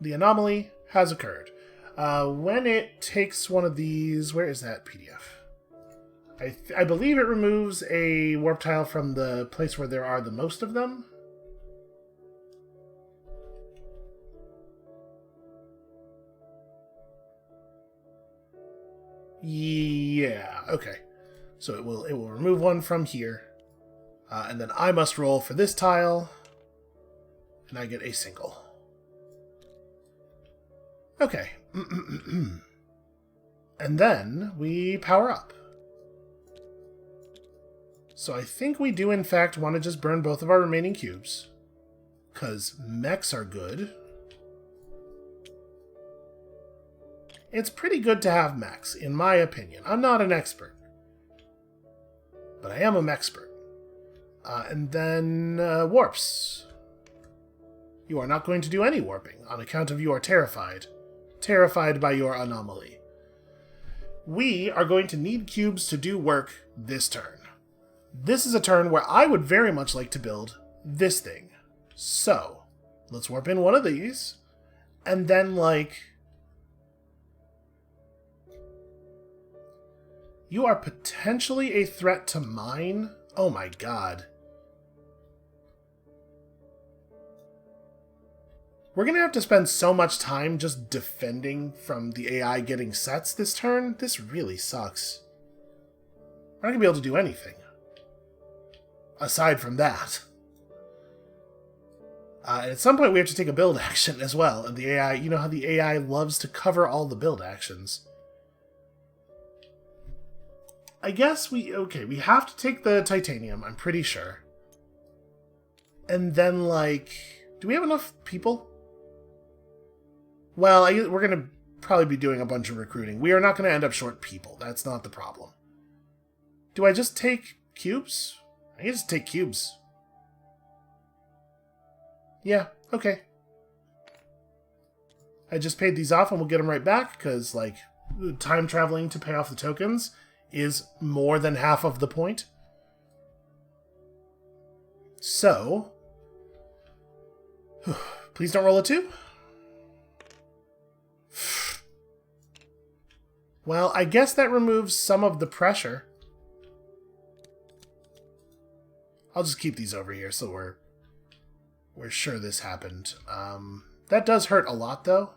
The anomaly has occurred. When it takes one of these... Where is that PDF? I believe it removes a warp tile from the place where there are the most of them. Yeah, okay. So it will remove one from here. And then I must roll for this tile. And I get a single. Okay. And then we power up. So I think we do in fact want to just burn both of our remaining cubes. Because mechs are good. It's pretty good to have mechs, in my opinion. I'm not an expert. But I am a mechspert. And then warps. You are not going to do any warping on account of you are terrified. Terrified by your anomaly. We are going to need cubes to do work this turn. This is a turn where I would very much like to build this thing. So, let's warp in one of these. And then, like... You are potentially a threat to mine? Oh my god. We're going to have to spend so much time just defending from the AI getting sets this turn. This really sucks. We're not going to be able to do anything. Aside from that. And at some point we have to take a build action as well. And the AI, you know how the AI loves to cover all the build actions. I guess we have to take the titanium, I'm pretty sure. And then, like, do we have enough people? Well, we're going to probably be doing a bunch of recruiting. We are not going to end up short people. That's not the problem. Do I just take cubes? I can just take cubes. Yeah, okay. I just paid these off and we'll get them right back, because, like, time traveling to pay off the tokens is more than half of the point. So, please don't roll a 2. Well, I guess that removes some of the pressure. I'll just keep these over here so we're sure this happened. That does hurt a lot, though.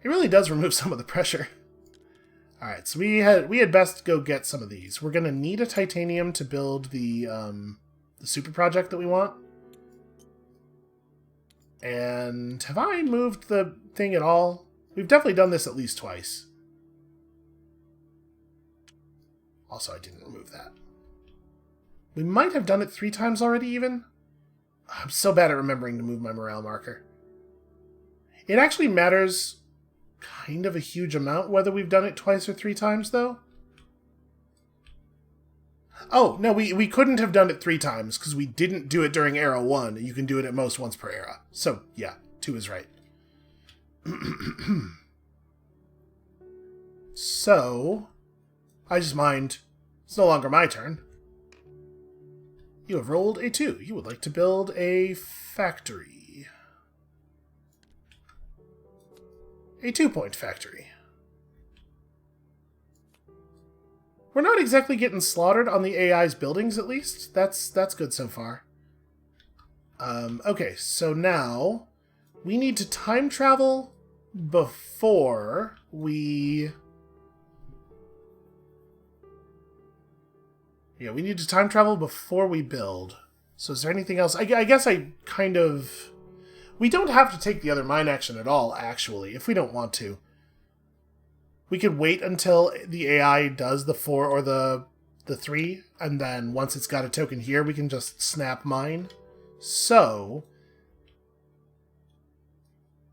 It really does remove some of the pressure. Alright, so we had best go get some of these. We're going to need a titanium to build the super project that we want. And have I moved the thing at all? We've definitely done this at least twice. Also, I didn't remove that. We might have done it 3 times already, even. I'm so bad at remembering to move my morale marker. It actually matters kind of a huge amount whether we've done it twice or 3 times, though. Oh, no, we couldn't have done it 3 times, because we didn't do it during era 1. You can do it at most once per era. So, yeah, 2 is right. So, I just mind. It's no longer my turn. You have rolled a 2. You would like to build a factory. A 2-point factory. We're not exactly getting slaughtered on the AI's buildings, at least. That's good so far. Okay, so now we need to time travel before we... Yeah, we need to time travel before we build. So is there anything else? I guess I kind of... We don't have to take the other mine action at all, actually, if we don't want to. We could wait until the AI does the 4 or the 3, and then once it's got a token here, we can just snap mine. So,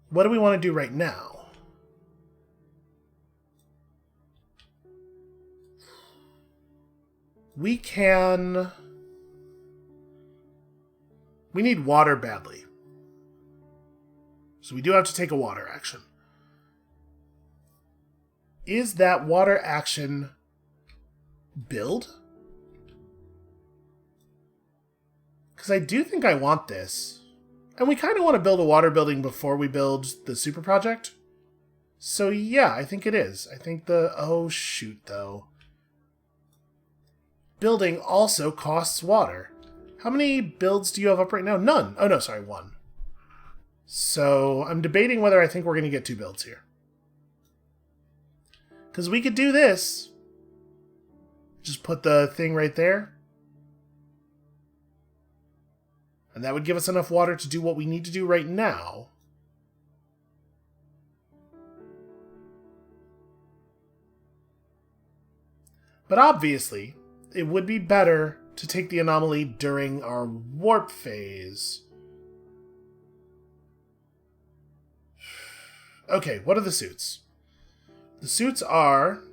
what do we want to do right now? We can... We need water badly. So we do have to take a water action. Is that water action build? Because I do think I want this. And we kind of want to build a water building before we build the super project. So yeah, I think it is. I think the... Oh shoot, though. Building also costs water. How many builds do you have up right now? None. Oh no, sorry, 1. So I'm debating whether I think we're going to get 2 builds here. Because we could do this. Just put the thing right there. And that would give us enough water to do what we need to do right now. But obviously, it would be better to take the anomaly during our warp phase. Okay, what are the suits? The suits are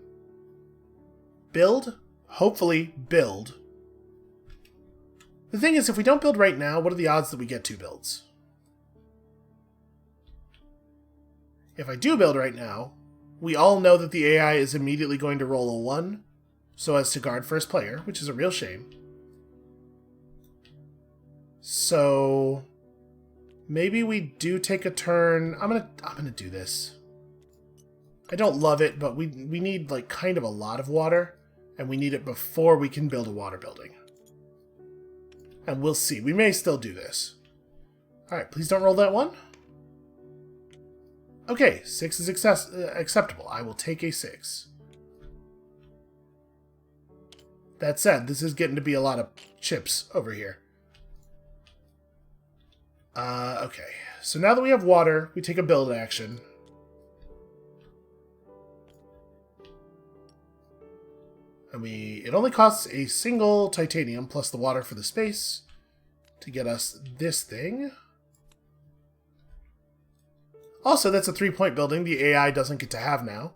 build, hopefully build. The thing is, if we don't build right now, what are the odds that we get 2 builds? If I do build right now, we all know that the AI is immediately going to roll a 1, so as to guard first player, which is a real shame. So maybe we do take a turn. I'm gonna do this. I don't love it, but we need like kind of a lot of water, and we need it before we can build a water building. And we'll see. We may still do this. Alright, please don't roll that 1. Okay, 6 is acceptable. I will take a 6. That said, this is getting to be a lot of chips over here. Okay. So now that we have water, we take a build action. And it only costs a single titanium plus the water for the space to get us this thing. Also, that's a 3-point building the AI doesn't get to have now.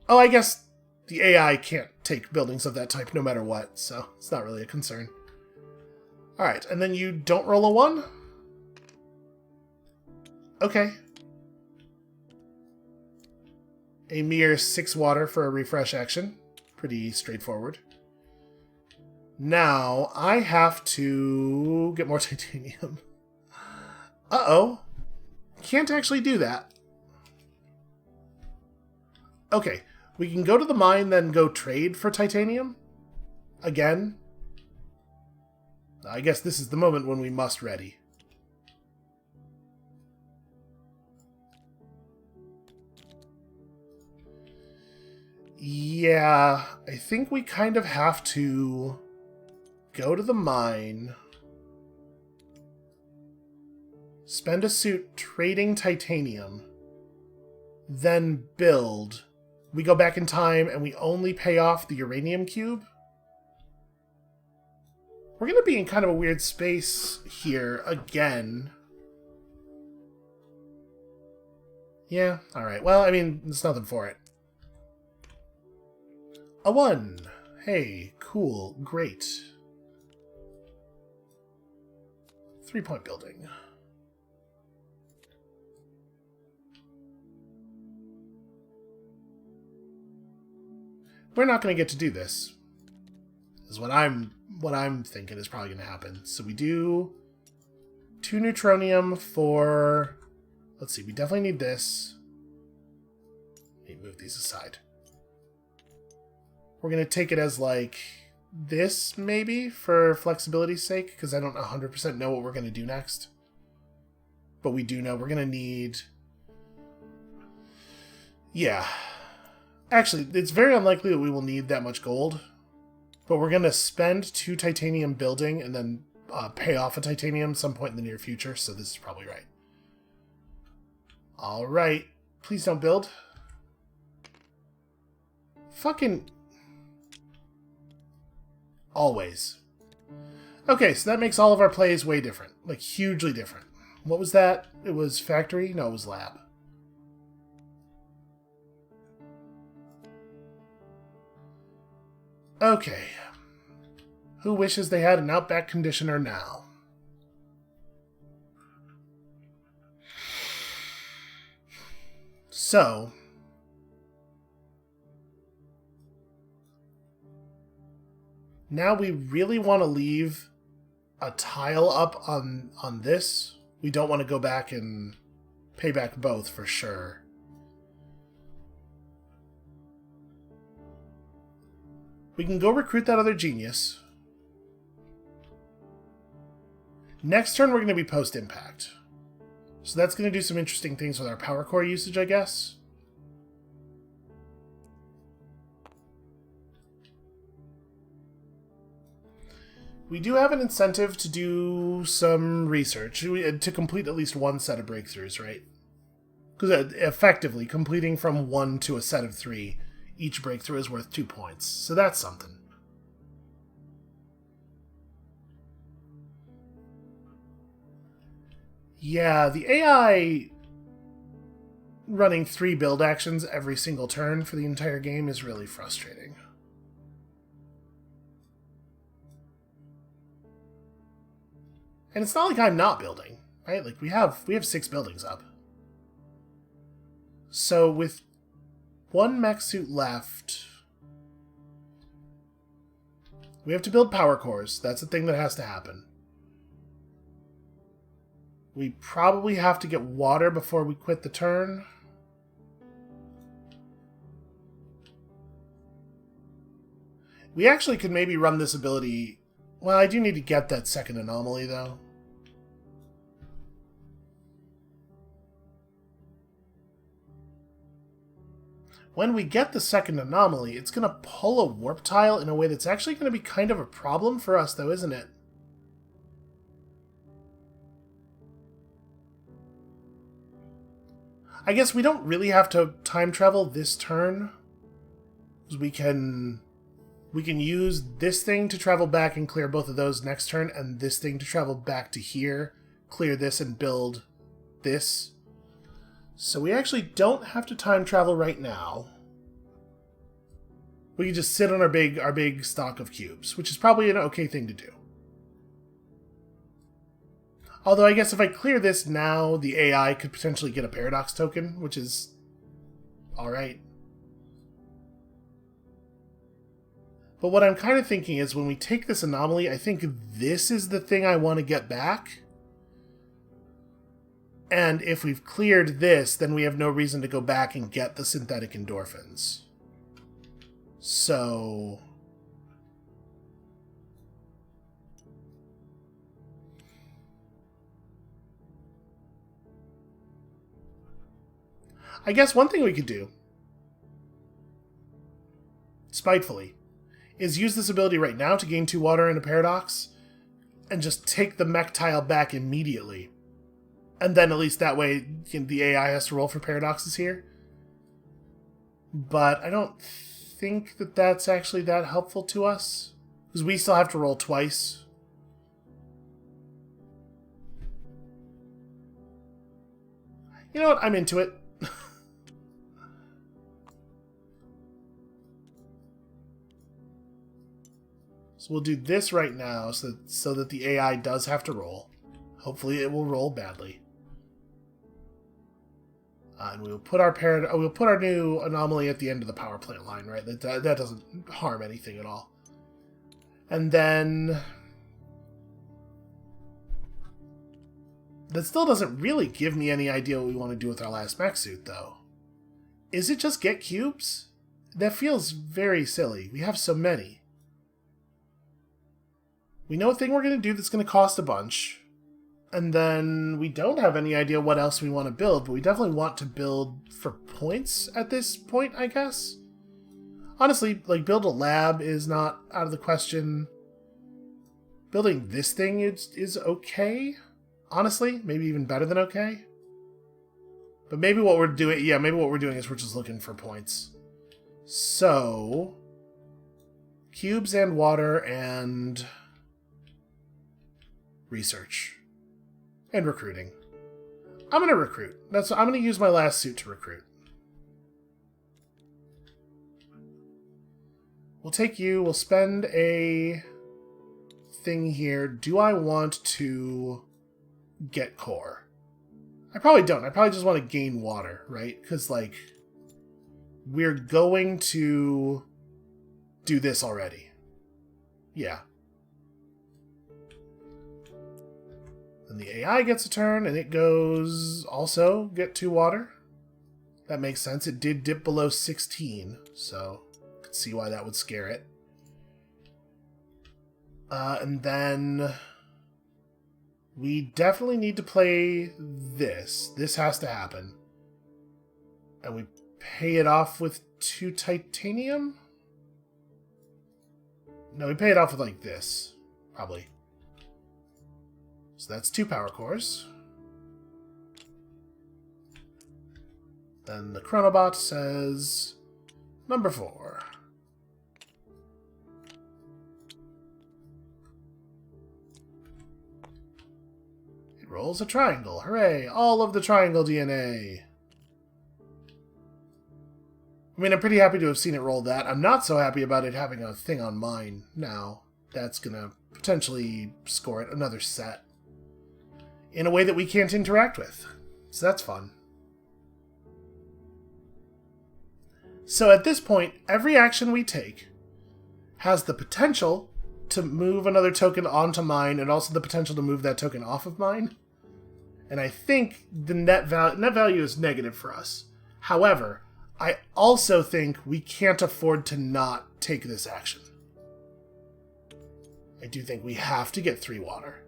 Oh, I guess the AI can't take buildings of that type no matter what, so it's not really a concern. Alright, and then you don't roll a 1? Okay. A mere 6 water for a refresh action. Pretty straightforward. Now, I have to get more titanium. Uh-oh. Can't actually do that. Okay, we can go to the mine, then go trade for titanium. Again. I guess this is the moment when we must ready. Yeah, I think we kind of have to go to the mine, spend a suit trading titanium, then build. We go back in time and we only pay off the uranium cube. We're going to be in kind of a weird space here again. Yeah, alright. Well, I mean, there's nothing for it. A 1. Hey, cool, great. 3-point building. We're not going to get to do this. Is what I'm thinking is probably going to happen. So we do 2 neutronium for... Let's see, we definitely need this. Let me move these aside. We're going to take it as, like, this, maybe, for flexibility's sake, because I don't 100% know what we're going to do next. But we do know we're going to need... Yeah. Actually, it's very unlikely that we will need that much gold. But we're going to spend 2 titanium building and then pay off a titanium some point in the near future, so this is probably right. Alright. Please don't build. Fucking... Always. Okay, so that makes all of our plays way different. Like, hugely different. What was that? It was factory? No, it was lab. Okay. Who wishes they had an Outback conditioner now? So... now we really want to leave a tile up on this. We don't want to go back and pay back both for sure. We can go recruit that other genius. Next turn we're going to be post-impact. So that's going to do some interesting things with our power core usage, I guess. We do have an incentive to do some research, to complete at least one set of breakthroughs, right? Because effectively, completing from 1 to a set of 3, each breakthrough is worth 2 points. So that's something. Yeah, the AI running 3 build actions every single turn for the entire game is really frustrating. And it's not like I'm not building, right? Like we have 6 buildings up. So with 1 mech suit left, we have to build power cores. That's a thing that has to happen. We probably have to get water before we quit the turn. We actually could maybe run this ability... Well, I do need to get that second anomaly, though. When we get the second anomaly, it's going to pull a warp tile in a way that's actually going to be kind of a problem for us, though, isn't it? I guess we don't really have to time travel this turn. We can use this thing to travel back and clear both of those next turn, and this thing to travel back to here, clear this, and build this. So we actually don't have to time travel right now. We can just sit on our big stock of cubes, which is probably an okay thing to do. Although I guess if I clear this now, the AI could potentially get a paradox token, which is alright. But what I'm kind of thinking is when we take this anomaly, I think this is the thing I want to get back. And if we've cleared this, then we have no reason to go back and get the synthetic endorphins. So... I guess one thing we could do, spitefully, is use this ability right now to gain 2 water and a paradox, and just take the mech tile back immediately. And then at least that way the AI has to roll for paradoxes here. But I don't think that that's actually that helpful to us, because we still have to roll twice. You know what? I'm into it. So we'll do this right now so that the AI does have to roll. Hopefully it will roll badly. And we'll put our new anomaly at the end of the power plant line, right? That doesn't harm anything at all. And then... that still doesn't really give me any idea what we want to do with our last mech suit, though. Is it just get cubes? That feels very silly. We have so many. We know a thing we're going to do that's going to cost a bunch. And then we don't have any idea what else we want to build, but we definitely want to build for points at this point, I guess. Honestly, like, build a lab is not out of the question. Building this thing is okay. Honestly, maybe even better than okay. But maybe what we're doing, maybe what we're doing is we're just looking for points. So, cubes and water and research. And recruiting. I'm going to recruit. I'm going to use my last suit to recruit. We'll take you. We'll spend a thing here. Do I want to get core? I probably don't. I probably just want to gain water, right? Because, like, we're going to do this already. Yeah. And the AI gets a turn, and it goes also get 2 water. That makes sense. It did dip below 16, so I could see why that would scare it. And then we definitely need to play this. This has to happen. And we pay it off with 2 titanium? No, we pay it off with like this, probably. So that's 2 power cores. Then the Chronobot says number 4. It rolls a triangle. Hooray! All of the triangle DNA. I mean, I'm pretty happy to have seen it roll that. I'm not so happy about it having a thing on mine now. That's gonna potentially score it another set. In a way that we can't interact with. So that's fun. So at this point, every action we take has the potential to move another token onto mine, and also the potential to move that token off of mine. And I think the net value is negative for us. However, I also think we can't afford to not take this action. I do think we have to get 3 water.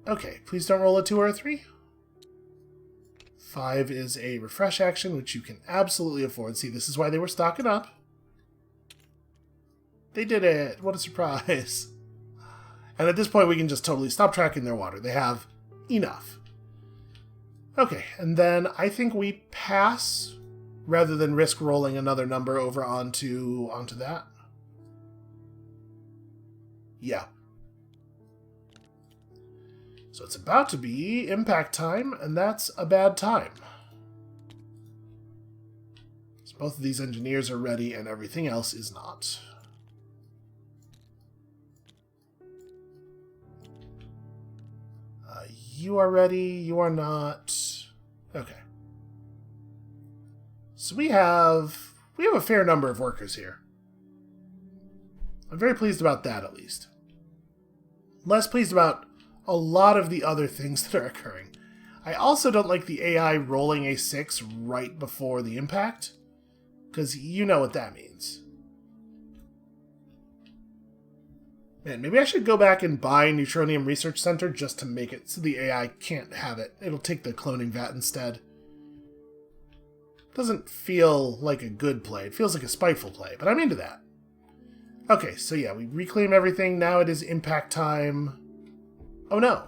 Okay, please don't roll a 2 or a 3. 5 is a refresh action, which you can absolutely afford. See, this is why they were stocking up. They did it! What a surprise. And at this point, we can just totally stop tracking their water. They have enough. Okay, and then I think we pass, rather than risk rolling another number over onto that. Yeah. So it's about to be impact time, and that's a bad time. So both of these engineers are ready, and everything else is not. You are ready, you are not. Okay. So we have a fair number of workers here. I'm very pleased about that, at least. Less pleased about a lot of the other things that are occurring. I also don't like the AI rolling a 6 right before the impact, because you know what that means. Man, maybe I should go back and buy Neutronium Research Center just to make it so the AI can't have it. It'll take the cloning vat instead. Doesn't feel like a good play. It feels like a spiteful play, but I'm into that. Okay, so yeah, we reclaim everything. Now it is impact time. Oh no.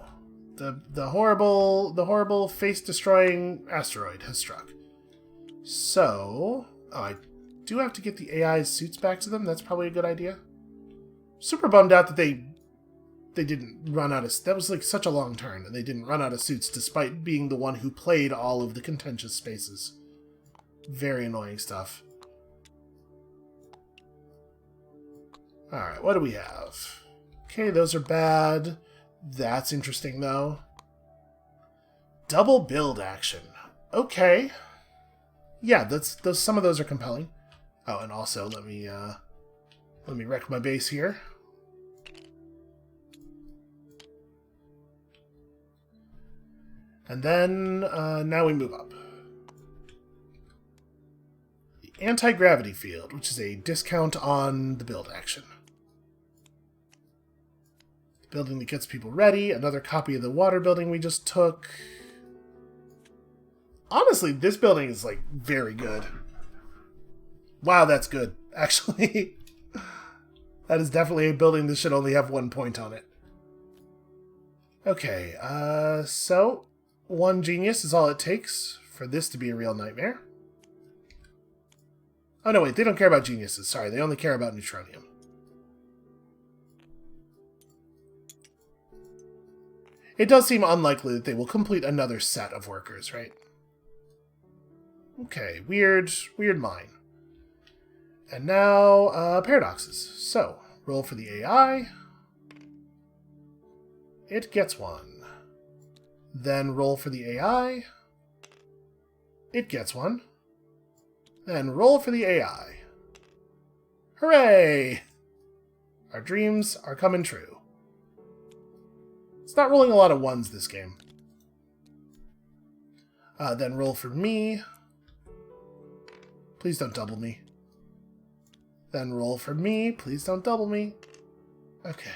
The horrible face-destroying asteroid has struck. So, I do have to get the AI's suits back to them. That's probably a good idea. Super bummed out that they didn't run out of... That was like such a long turn, and they didn't run out of suits despite being the one who played all of the contentious spaces. Very annoying stuff. Alright, what do we have? Okay, those are bad. That's interesting, though. Double build action. Okay. Yeah, some of those are compelling. Oh, and also, let me wreck my base here. And then, now we move up. The anti-gravity field, which is a discount on the build action. Building that gets people ready. Another copy of the water building we just took. Honestly, this building is, like, very good. Wow, that's good, actually. That is definitely a building that should only have 1 point on it. Okay, so 1 genius is all it takes for this to be a real nightmare. Oh, no, wait, they don't care about geniuses. Sorry, they only care about neutronium. It does seem unlikely that they will complete another set of workers, right? Okay, weird mine. And now, paradoxes. So, roll for the AI. It gets 1. Then roll for the AI. It gets 1. Then roll for the AI. Hooray! Our dreams are coming true. It's not rolling a lot of 1s this game. Then roll for me. Please don't double me. Then roll for me. Please don't double me. Okay.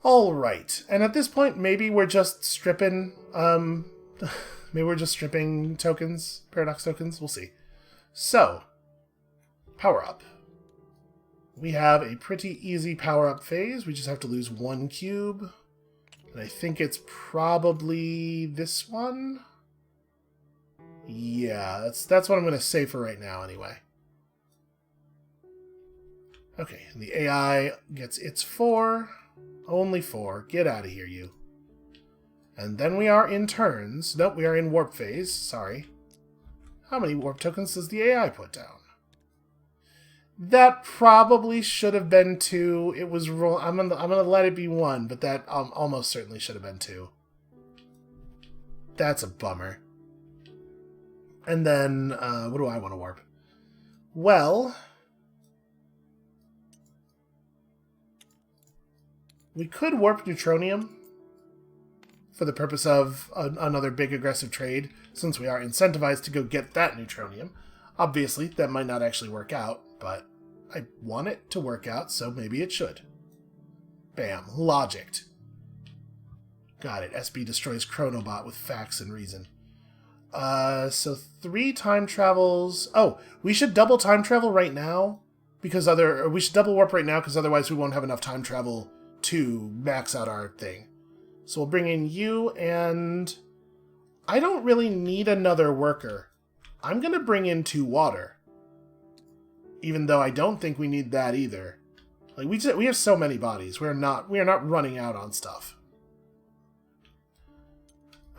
Alright. And at this point, maybe we're just stripping, maybe we're just stripping tokens, paradox tokens. We'll see. So, power up. We have a pretty easy power up phase. We just have to lose 1 cube. And I think it's probably this one. Yeah, that's what I'm going to say for right now, anyway. Okay, and the AI gets its 4. Only 4. Get out of here, you. And then we are in turns. Nope, we are in warp phase. Sorry. How many warp tokens does the AI put down? That probably should have been 2. It was wrong. I'm gonna let it be 1, but that almost certainly should have been 2. That's a bummer. And then, what do I want to warp? Well, we could warp neutronium for the purpose of another big aggressive trade, since we are incentivized to go get that neutronium. Obviously, that might not actually work out, but I want it to work out, so maybe it should. Bam. Logicked. Got it. SB destroys Chronobot with facts and reason. So 3 time travels. Oh, we should double time travel right now, because we should double warp right now, because otherwise we won't have enough time travel to max out our thing. So we'll bring in you, and I don't really need another worker. I'm going to bring in 2 water. Even though I don't think we need that either. Like, we have so many bodies. We are not running out on stuff.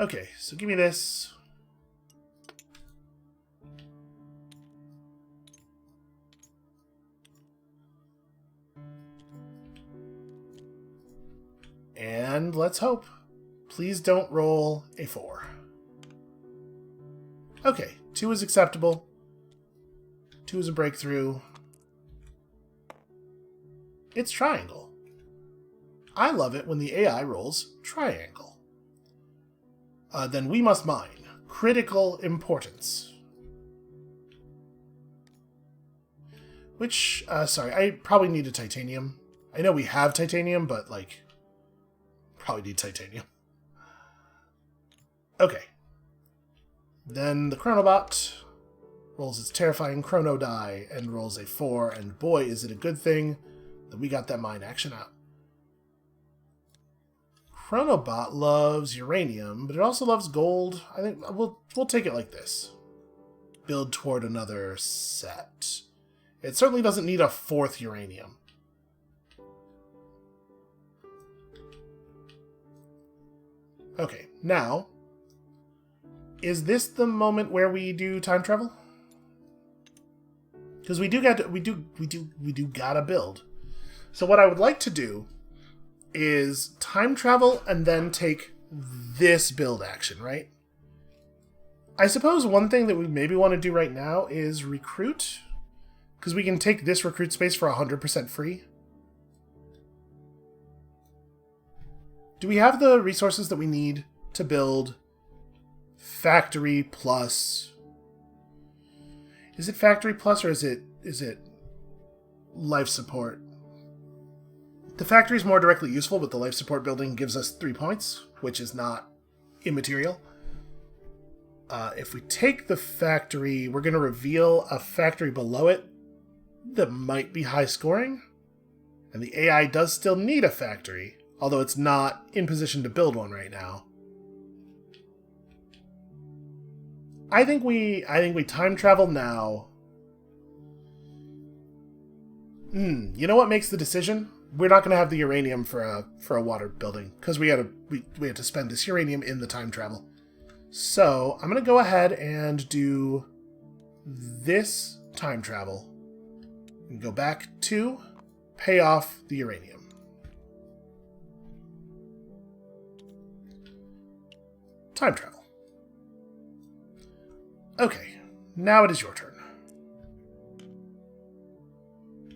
Okay, so give me this. And let's hope. Please don't roll a 4. Okay, 2 is acceptable. 2 is a breakthrough. It's triangle. I love it when the AI rolls triangle. Then we must mine. Critical importance. Which, sorry, I probably need a titanium. I know we have titanium, but, like, probably need titanium. Okay. Then the Chronobot rolls its terrifying Chrono die and rolls a 4, and boy, is it a good thing that we got that mine action out. Chronobot loves uranium, but it also loves gold. I think we'll take it like this. Build toward another set. It certainly doesn't need a 4th uranium. Okay, now, is this the moment where we do time travel? Because we do gotta build. So what I would like to do is time travel and then take this build action, right? I suppose one thing that we maybe want to do right now is recruit, because we can take this recruit space for 100% free. Do we have the resources that we need to build factory plus Is it Factory Plus or is it Life Support? The Factory is more directly useful, but the Life Support building gives us 3 points, which is not immaterial. If we take the Factory, we're going to reveal a Factory below it that might be high scoring. And the AI does still need a Factory, although it's not in position to build one right now. I think we time travel now. You know what makes the decision? We're not going to have the uranium for a water building because we had to spend this uranium in the time travel. So I'm going to go ahead and do this time travel and go back to pay off the uranium. Time travel. Okay, now it is your turn.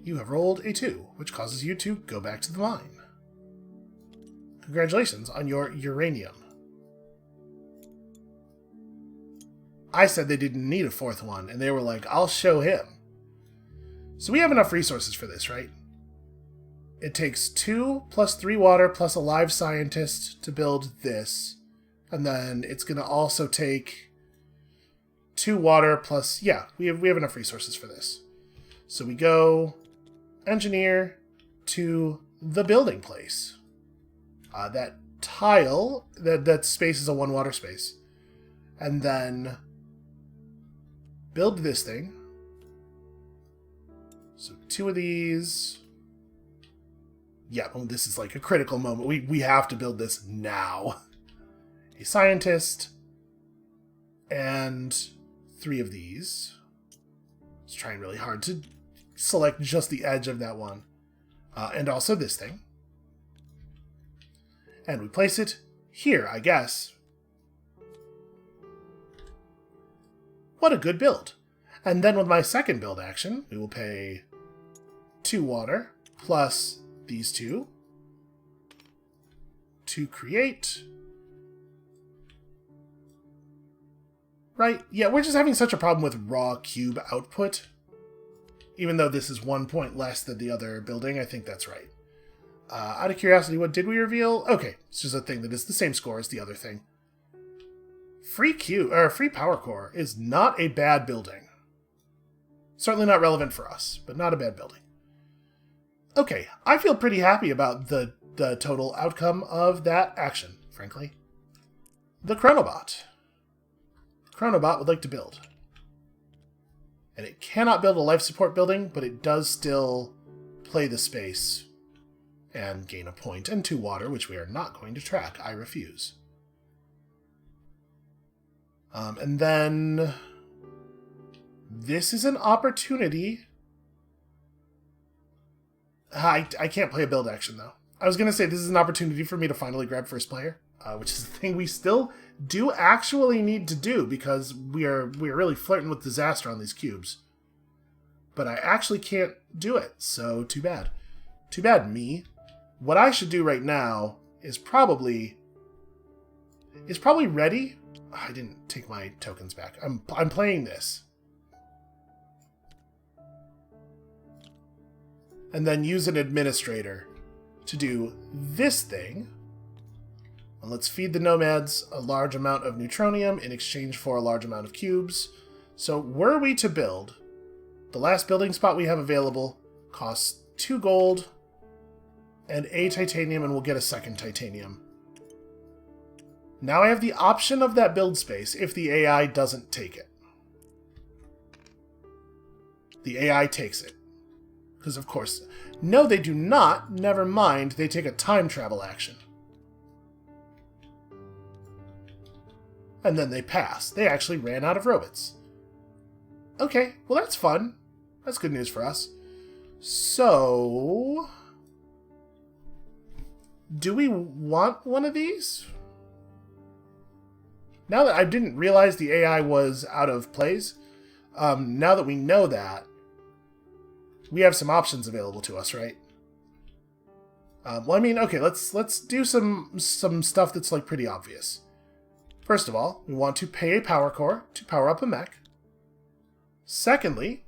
You have rolled a 2, which causes you to go back to the mine. Congratulations on your uranium. I said they didn't need a 4th one, and they were like, I'll show him. So we have enough resources for this, right? It takes 2 plus 3 water plus a live scientist to build this. And then it's going to also take 2 water plus... Yeah, we have enough resources for this. So we go engineer to the building place. That tile, that space is a 1 water space. And then build this thing. So 2 of these. Yeah, well, this is like a critical moment. We have to build this now. A scientist. And 3 of these. It's trying really hard to select just the edge of that one. And also this thing. And we place it here, I guess. What a good build. And then with my second build action, we will pay 2 water plus these 2 to create. Right? Yeah, we're just having such a problem with raw cube output. Even though this is 1 point less than the other building, I think that's right. Out of curiosity, what did we reveal? Okay, it's just a thing that is the same score as the other thing. Free power core is not a bad building. Certainly not relevant for us, but not a bad building. Okay, I feel pretty happy about the total outcome of that action, frankly. The Chronobot. Chronobot would like to build. And it cannot build a life support building, but it does still play the space and gain a point and 2 water, which we are not going to track. I refuse. And then this is an opportunity. I can't play a build action, though. I was going to say this is an opportunity for me to finally grab first player, which is the thing we still do actually need to do because we are really flirting with disaster on these cubes. But I actually can't do it, so too bad. Too bad, me. What I should do right now is probably ready. I didn't take my tokens back. I'm playing this. And then use an administrator to do this thing. And let's feed the nomads a large amount of neutronium in exchange for a large amount of cubes. So were we to build, the last building spot we have available costs 2 gold and a titanium, and we'll get a second titanium. Now I have the option of that build space if the AI doesn't take it. The AI takes it. Because, of course, no, they do not. Never mind, they take a time travel action. And then they pass. They actually ran out of robots. Okay, well that's fun. That's good news for us. So... do we want one of these? Now that I didn't realize the AI was out of place, now that we know that, we have some options available to us, right? Well, I mean, okay, let's do some stuff that's like pretty obvious. First of all, we want to pay a power core to power up a mech. Secondly,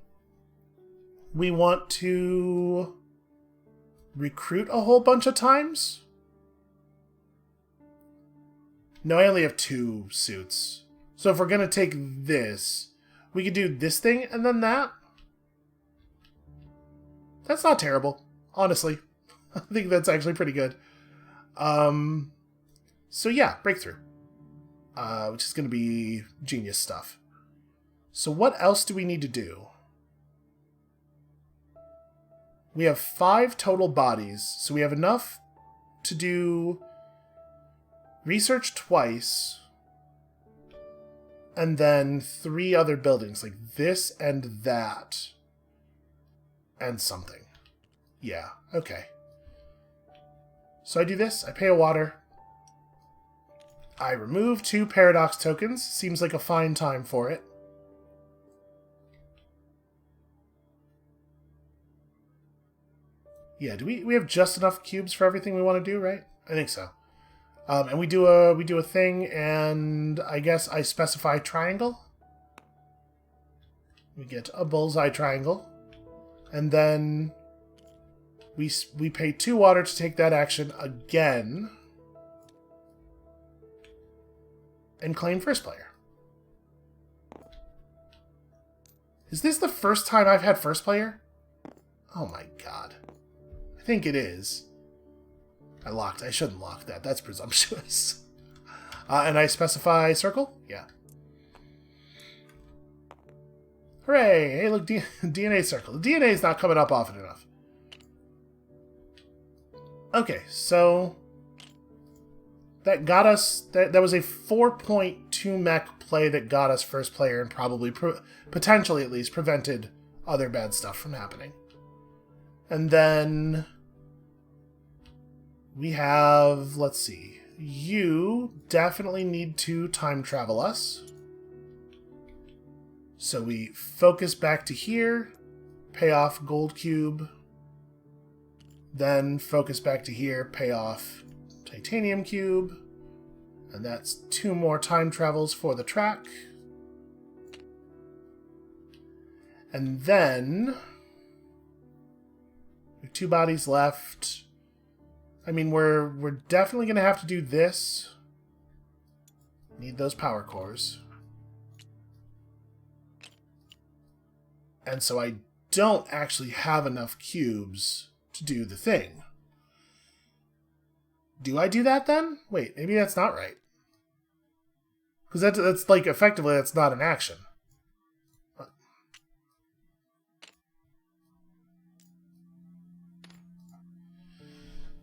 we want to recruit a whole bunch of times. No, I only have 2 suits. So if we're going to take this, we could do this thing and then that. That's not terrible, honestly. I think that's actually pretty good. So yeah, breakthrough. Which is going to be genius stuff. So what else do we need to do? We have 5 total bodies, so we have enough to do research twice, and then 3 other buildings, like this and that, and something. Yeah, okay. So I do this, I pay a water, I remove 2 paradox tokens, seems like a fine time for it. Yeah, do we have just enough cubes for everything we want to do, right? I think so. And we do a thing, and I guess I specify triangle. We get a bullseye triangle, and then we pay 2 water to take that action again, and claim first player. Is this the first time I've had first player? Oh my god. I think it is. I shouldn't lock that. That's presumptuous. And I specify circle? Yeah. Hooray! Hey, look, DNA circle. The DNA is not coming up often enough. Okay, so that got us... That was a 4.2 mech play that got us first player and probably, potentially at least, prevented other bad stuff from happening. And then we have, let's see, you definitely need to time travel us. So we focus back to here, pay off gold cube, then focus back to here, pay off titanium cube, and that's 2 more time travels for the track. And then we have 2 bodies left. I mean, we're definitely going to have to do this. Need those power cores. And so I don't actually have enough cubes to do the thing. Do I do that then? Wait, maybe that's not right. Because that's like, effectively, that's not an action.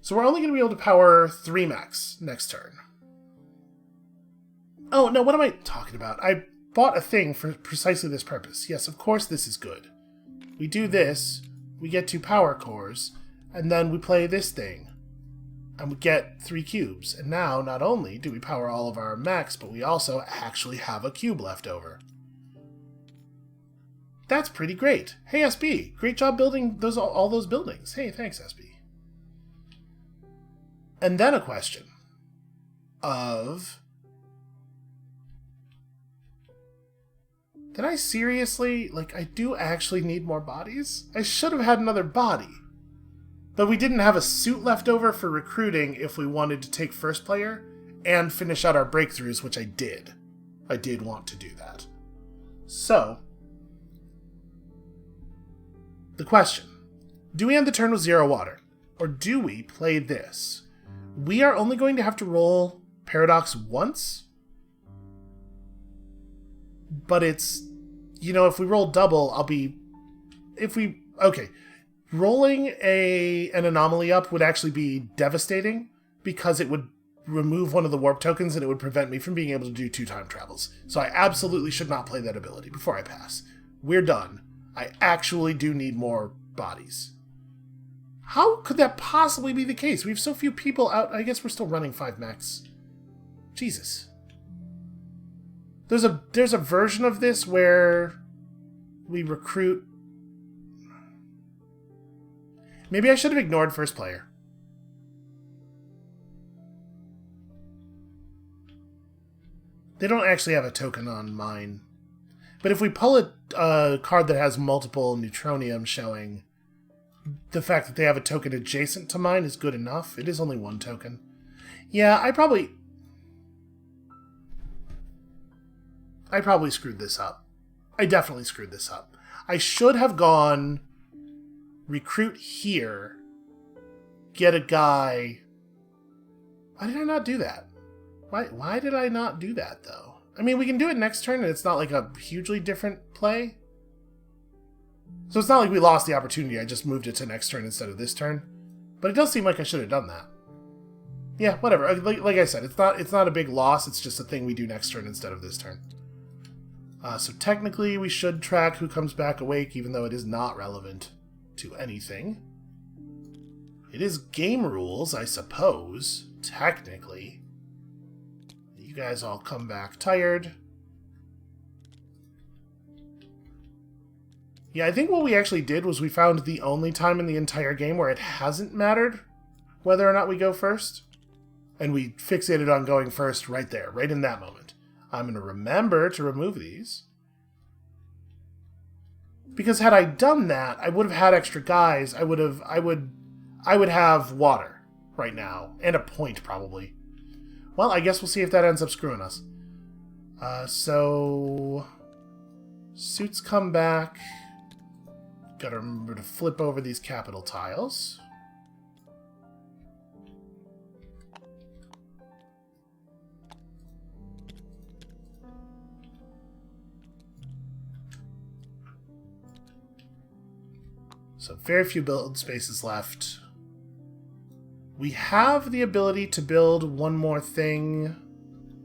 So we're only going to be able to power 3 mechs next turn. Oh, no, what am I talking about? I bought a thing for precisely this purpose. Yes, of course this is good. We do this, we get 2 power cores, and then we play this thing. And we get 3 cubes. And now, not only do we power all of our mechs, but we also actually have a cube left over. That's pretty great. Hey, SB, great job building all those buildings. Hey, thanks, SB. And then a question of... Did I seriously... Like, I do actually need more bodies? I should have had another body. But we didn't have a suit left over for recruiting if we wanted to take first player and finish out our breakthroughs, which I did. I did want to do that. So, the question. Do we end the turn with 0 water? Or do we play this? We are only going to have to roll Paradox once. But it's... You know, if we roll double, I'll be... Okay. Rolling an anomaly up would actually be devastating because it would remove one of the warp tokens and it would prevent me from being able to do 2 time travels. So I absolutely should not play that ability before I pass. We're done. I actually do need more bodies. How could that possibly be the case? We have so few people out. I guess we're still running 5 mechs. Jesus. There's a version of this where we recruit... Maybe I should have ignored first player. They don't actually have a token on mine. But if we pull a card that has multiple neutronium showing, the fact that they have a token adjacent to mine is good enough. It is only one token. Yeah, I probably screwed this up. I definitely screwed this up. I should have gone recruit here, get a guy. Why did I not do that? Why did I not do that, though? I mean, we can do it next turn, and it's not like a hugely different play. So it's not like we lost the opportunity. I just moved it to next turn instead of this turn. But it does seem like I should have done that. Yeah, whatever. Like I said, it's not a big loss. It's just a thing we do next turn instead of this turn. So technically, we should track who comes back awake, even though it is not relevant to anything. It is game rules, I suppose, technically. You guys all come back tired. Yeah, I think what we actually did was we found the only time in the entire game where it hasn't mattered whether or not we go first. And we fixated on going first right there, right in that moment. I'm going to remember to remove these. Because had I done that, I would have had extra guys. I would have water right now. And a point, probably. Well, I guess we'll see if that ends up screwing us. So suits come back. Gotta remember to flip over these capital tiles. So very few build spaces left. We have the ability to build one more thing.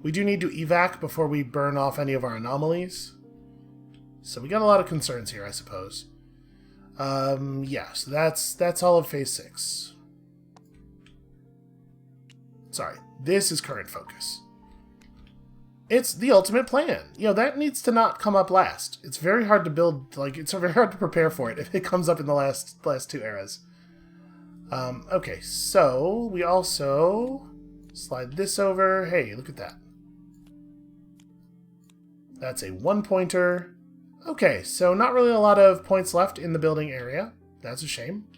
We do need to evac before we burn off any of our anomalies. So we got a lot of concerns here, I suppose. Yeah, so that's all of Phase 6. Sorry, this is current focus. It's the ultimate plan. You know, that needs to not come up last. It's very hard to build, like, it's very hard to prepare for it if it comes up in the last two eras. Okay, so we also slide this over. Hey, look at that. That's a 1-pointer. Okay, so not really a lot of points left in the building area. That's a shame.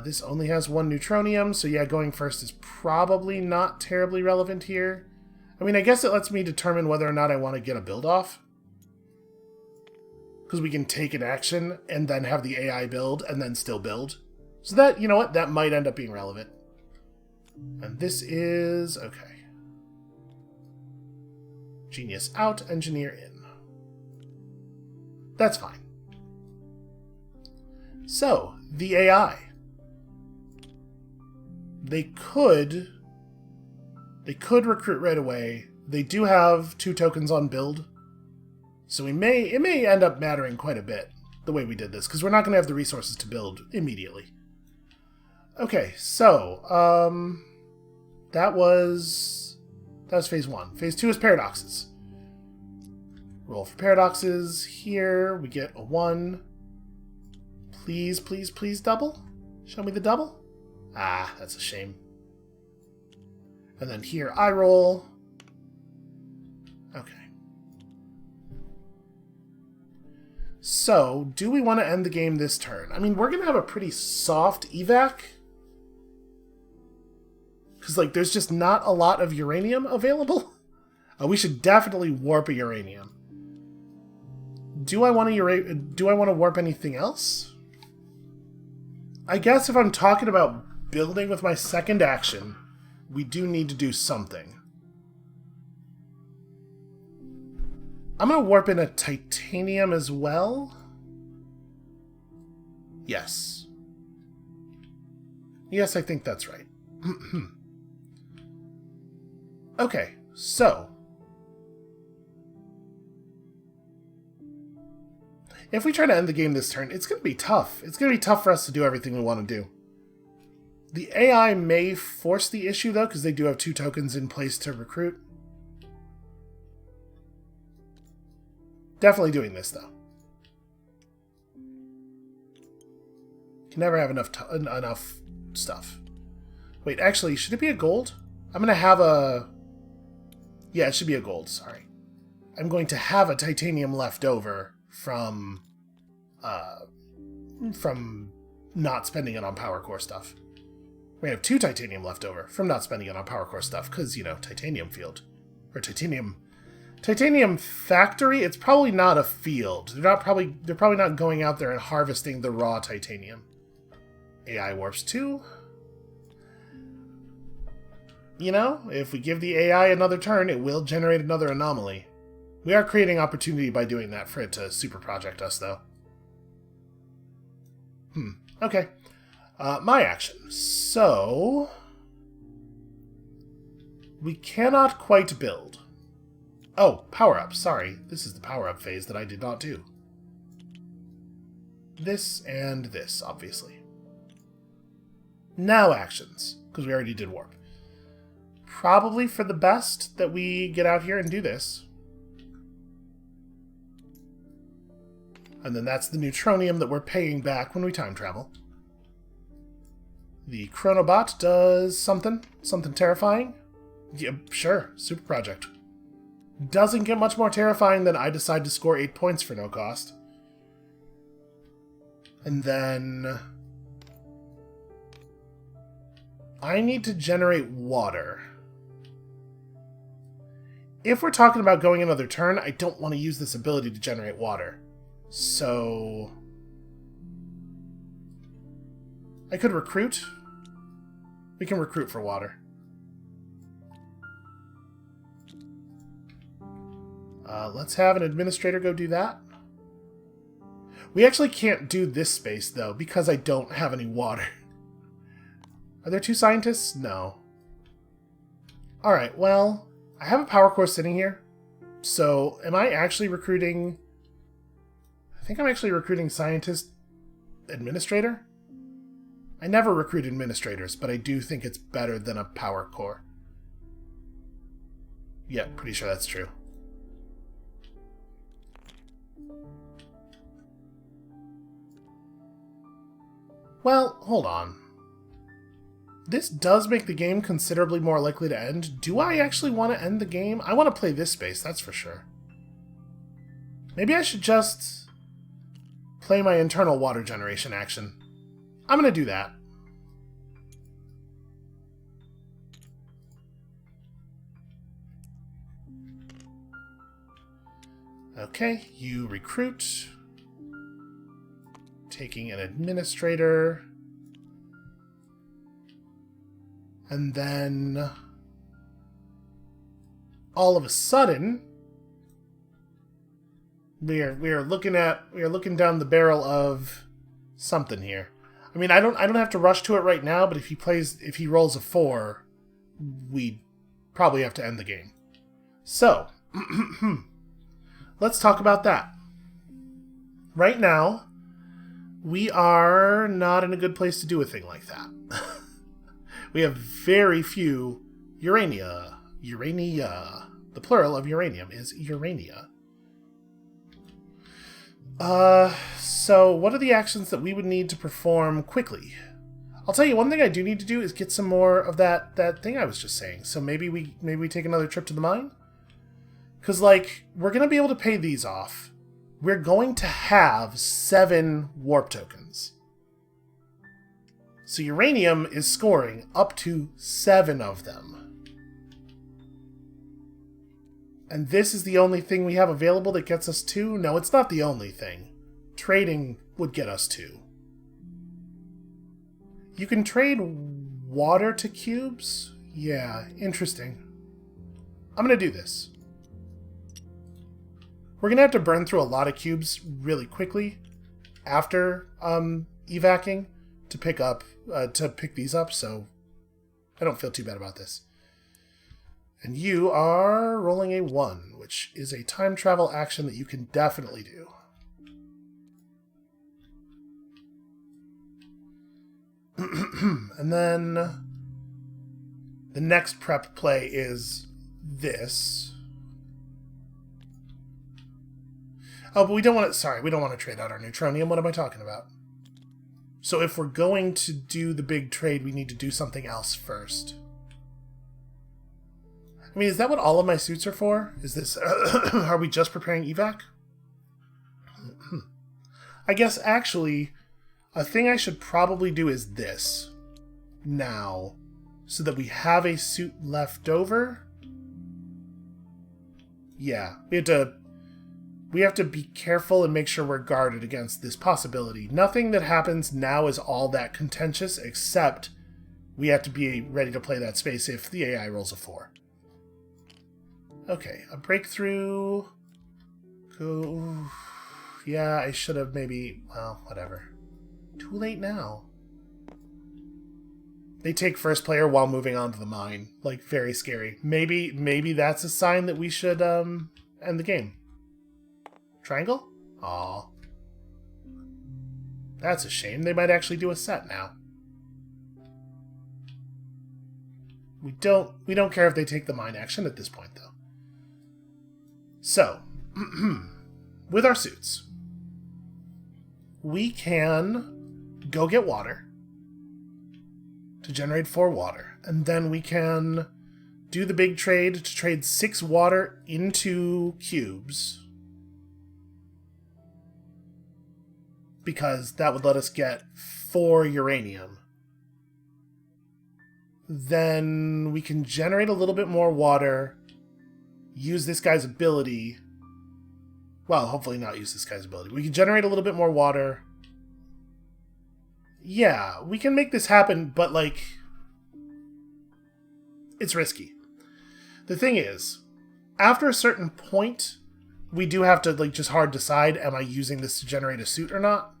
This only has 1 neutronium, so yeah, going first is probably not terribly relevant here. I mean, I guess it lets me determine whether or not I want to get a build-off. Because we can take an action and then have the AI build and then still build. So that, you know what, that might end up being relevant. And this is... okay. Genius out, engineer in. That's fine. So, the AI. They could recruit right away. They do have 2 tokens on build. So it may end up mattering quite a bit, the way we did this, because we're not going to have the resources to build immediately. Okay, so, that was Phase 1. Phase 2 is paradoxes. Roll for paradoxes. Here, we get a 1. Please, please, please double? Show me the double? Ah, that's a shame. And then here, I roll. Okay. So, do we want to end the game this turn? I mean, we're going to have a pretty soft evac. Because, like, there's just not a lot of uranium available. We should definitely warp a uranium. Do I want to warp anything else? I guess if I'm talking about building with my second action, we do need to do something. I'm going to warp in a titanium as well. Yes. Yes, I think that's right. Okay, so... if we try to end the game this turn, it's going to be tough. It's going to be tough for us to do everything we want to do. The AI may force the issue, though, because they do have 2 tokens in place to recruit. Definitely doing this, though. Can never have enough stuff. Wait, actually, should it be a gold? I'm going to have a... yeah, it should be a gold, sorry. I'm going to have a titanium left over from not spending it on power core stuff. We have 2 titanium left over from not spending it on power core stuff, because, you know, titanium field. Or titanium factory, it's probably not a field. They're probably not going out there and harvesting the raw titanium. AI warps 2. You know, if we give the AI another turn, it will generate another anomaly. We are creating opportunity by doing that for it to super project us, though. Okay. My action. So, we cannot quite build. Oh, power-up. Sorry. This is the power-up phase that I did not do. This and this, obviously. Now actions, because we already did warp. Probably for the best that we get out here and do this. And then that's the neutronium that we're paying back when we time travel. The Chronobot does something terrifying. Yeah, sure, super project. Doesn't get much more terrifying than I decide to score 8 points for no cost. And then I need to generate water. If we're talking about going another turn, I don't want to use this ability to generate water. So I could recruit. We can recruit for water. Let's have an administrator go do that. We actually can't do this space, though, because I don't have any water. Are there 2 scientists? No. Alright, well, I have a power core sitting here. So, am I actually recruiting... I think I'm actually recruiting scientist administrator? I never recruit administrators, but I do think it's better than a power core. Yeah, pretty sure that's true. Well, hold on. This does make the game considerably more likely to end. Do I actually want to end the game? I want to play this space, that's for sure. Maybe I should just play my internal water generation action. I'm going to do that. Okay, you recruit. Taking an administrator. And then all of a sudden we are looking down the barrel of something here. I mean, I don't have to rush to it right now, but if he rolls a 4, we probably have to end the game. So, let's talk about that. Right now, we are not in a good place to do a thing like that. We have very few urania. Urania. The plural of uranium is urania. So what are the actions that we would need to perform quickly? I'll tell you, one thing I do need to do is get some more of that thing I was just saying. So maybe we take another trip to the mine? Because, like, we're going to be able to pay these off. We're going to have 7 warp tokens. So uranium is scoring up to 7 of them. And this is the only thing we have available that gets us 2? No, it's not the only thing. Trading would get us 2. You can trade water to cubes? Yeah, interesting. I'm going to do this. We're going to have to burn through a lot of cubes really quickly after evacing to pick these up, so I don't feel too bad about this. And you are rolling a 1, which is a time travel action that you can definitely do. And then the next prep play is this. Oh, but we don't want to... we don't want to trade out our neutronium. What am I talking about? So if we're going to do the big trade, we need to do something else first. I mean, is that what all of my suits are for? Is this... are we just preparing evac? I guess, actually, a thing I should probably do is this. Now. So that we have a suit left over. Yeah. We have to be careful and make sure we're guarded against this possibility. Nothing that happens now is all that contentious, except we have to be ready to play that space if the AI rolls a 4. Okay, a breakthrough. Go. Yeah, I should have maybe... Well, whatever. Too late now. They take first player while moving on to the mine. Like, very scary. Maybe that's a sign that we should end the game. Triangle? Aw. That's a shame. They might actually do a set now. We don't care if they take the mine action at this point, though. So, with our suits, we can go get water to generate 4 water, and then we can do the big trade to trade 6 water into cubes, because that would let us get 4 uranium. Then we can generate a little bit more water, use this guy's ability. Well, hopefully not use this guy's ability. We can generate a little bit more water. Yeah, we can make this happen, but, like, it's risky. The thing is, after a certain point, we do have to, like, just hard decide, am I using this to generate a suit or not?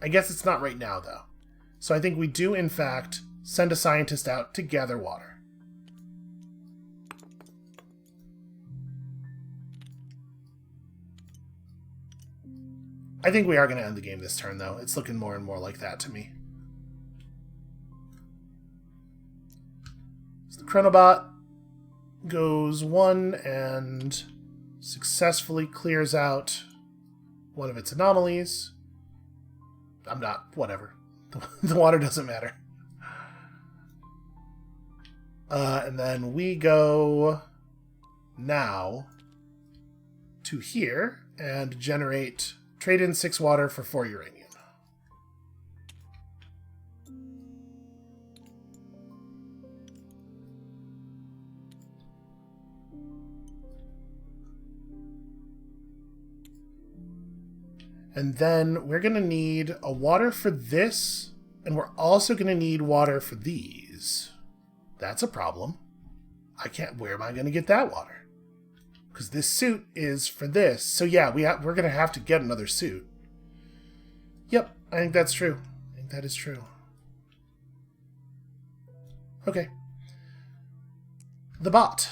I guess it's not right now, though. So I think we do, in fact, send a scientist out to gather water. I think we are going to end the game this turn, though. It's looking more and more like that to me. So the Chronobot goes 1 and successfully clears out one of its anomalies. Whatever. The water doesn't matter. And then we go now to here and generate... Trade in 6 water for 4 uranium. And then we're going to need a water for this, and we're also going to need water for these. That's a problem. Where am I going to get that water? Because this suit is for this. So yeah, we're going to have to get another suit. Yep, I think that's true. I think that is true. Okay. The bot.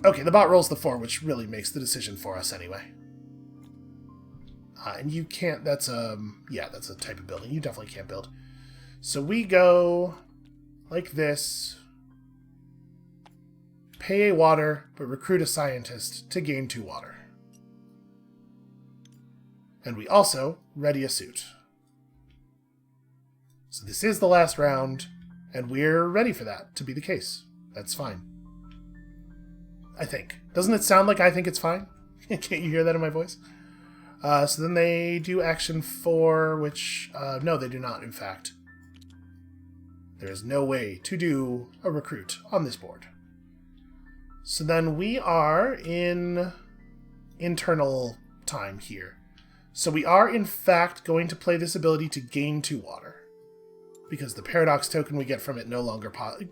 Okay, the bot rolls the 4, which really makes the decision for us anyway. And you can't... That's that's a type of building. You definitely can't build. So we go like this... Pay a water, but recruit a scientist to gain 2 water. And we also ready a suit. So this is the last round, and we're ready for that to be the case. That's fine. I think. Doesn't it sound like I think it's fine? Can't you hear that in my voice? So then they do action 4, which... no, they do not, in fact. There is no way to do a recruit on this board. So then we are in internal time here. So we are, in fact, going to play this ability to gain 2 water. Because the paradox token we get from it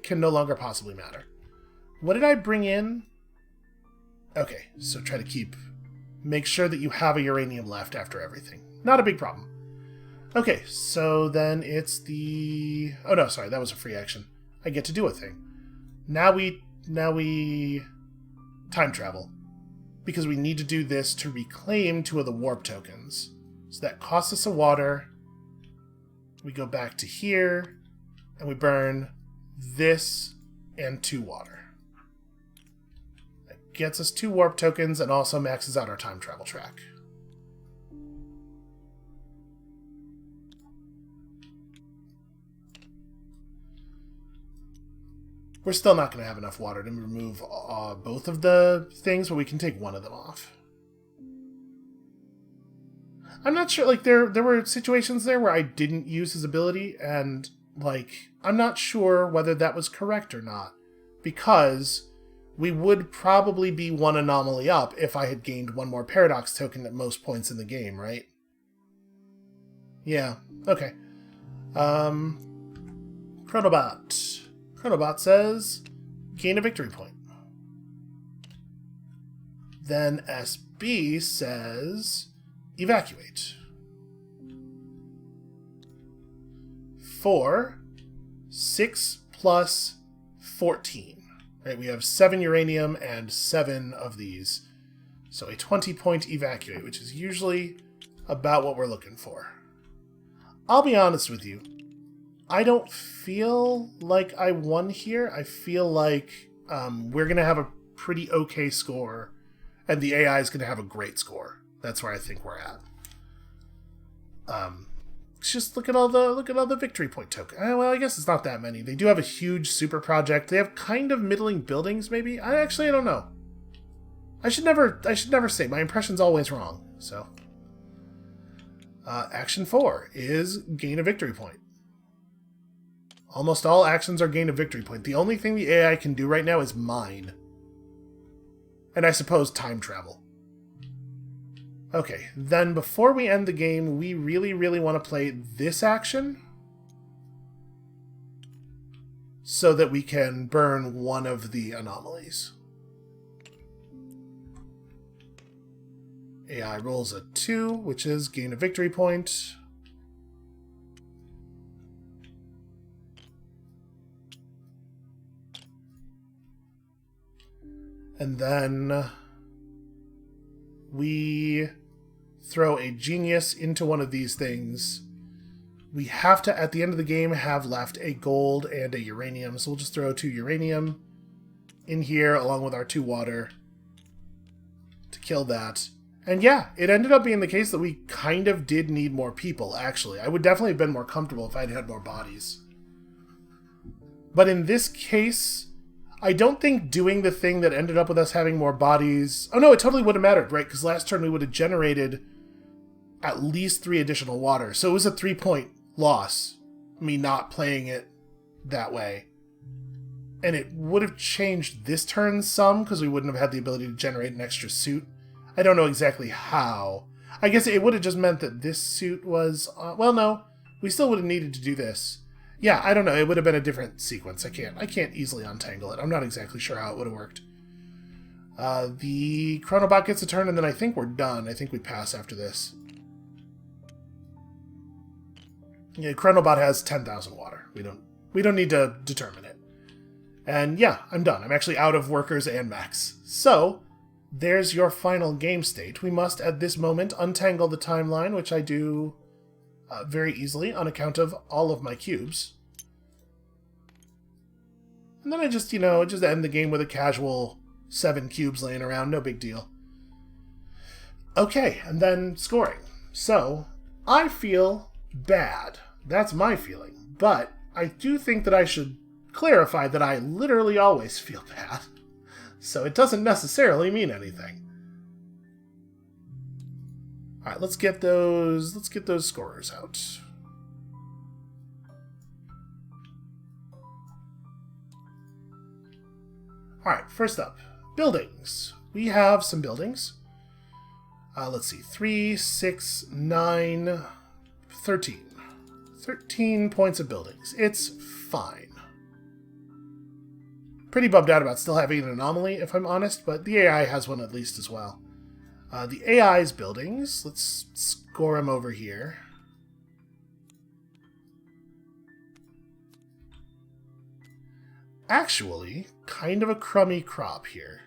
can no longer possibly matter. What did I bring in? Okay, so try to make sure that you have a uranium left after everything. Not a big problem. Okay, so then it's the... Oh no, sorry, that was a free action. I get to do a thing. Now we time travel, because we need to do this to reclaim 2 of the warp tokens. So that costs us a water. We go back to here, and we burn this and 2 water. That gets us 2 warp tokens and also maxes out our time travel track. We're still not going to have enough water to remove both of the things, but we can take one of them off. I'm not sure, like, there were situations there where I didn't use his ability, and, like, I'm not sure whether that was correct or not, because we would probably be one anomaly up if I had gained one more paradox token at most points in the game, right? Yeah, okay. Chronobot. Chronobot says, gain a victory point. Then SB says, evacuate. 4, 6 plus 14. Right, we have 7 uranium and 7 of these. So a 20-point evacuate, which is usually about what we're looking for. I'll be honest with you. I don't feel like I won here. I feel like we're going to have a pretty okay score, and the AI is going to have a great score. That's where I think we're at. Just look at all the victory point tokens. Well, I guess it's not that many. They do have a huge super project. They have kind of middling buildings, maybe. I don't know. I should never say. My impression's always wrong. So, action 4 is gain a victory point. Almost all actions are gain a victory point. The only thing the AI can do right now is mine. And I suppose time travel. Okay, then before we end the game, we really, really want to play this action so that we can burn one of the anomalies. AI rolls a 2, which is gain a victory point. And then we throw a genius into one of these things. We have to, at the end of the game, have left a gold and a uranium. So we'll just throw 2 uranium in here along with our 2 water to kill that. And yeah, it ended up being the case that we kind of did need more people, actually. I would definitely have been more comfortable if I'd had more bodies. But in this case, I don't think doing the thing that ended up with us having more bodies... Oh no, it totally would have mattered, right? Because last turn we would have generated at least 3 additional water. So it was a 3-point loss, me not playing it that way. And it would have changed this turn some, because we wouldn't have had the ability to generate an extra suit. I don't know exactly how. I guess it would have just meant that this suit was... well, no. We still would have needed to do this. Yeah, I don't know. It would have been a different sequence. I can't easily untangle it. I'm not exactly sure how it would have worked. The Chronobot gets a turn, and then I think we're done. I think we pass after this. Yeah, Chronobot has 10,000 water. We don't need to determine it. And yeah, I'm done. I'm actually out of workers and mechs. So, there's your final game state. We must, at this moment, untangle the timeline, which I do very easily on account of all of my cubes. And then I just end the game with a casual 7 cubes laying around. No big deal. Okay, and then scoring. So, I feel bad. That's my feeling. But I do think that I should clarify that I literally always feel bad. So it doesn't necessarily mean anything. Alright, let's get those scorers out. Alright, first up, buildings. We have some buildings. Let's see, 3, 6, 9, 13. 13 points of buildings. It's fine. Pretty bummed out about still having an anomaly, if I'm honest, but the AI has one at least as well. The AI's buildings, let's score them over here. Actually, kind of a crummy crop here.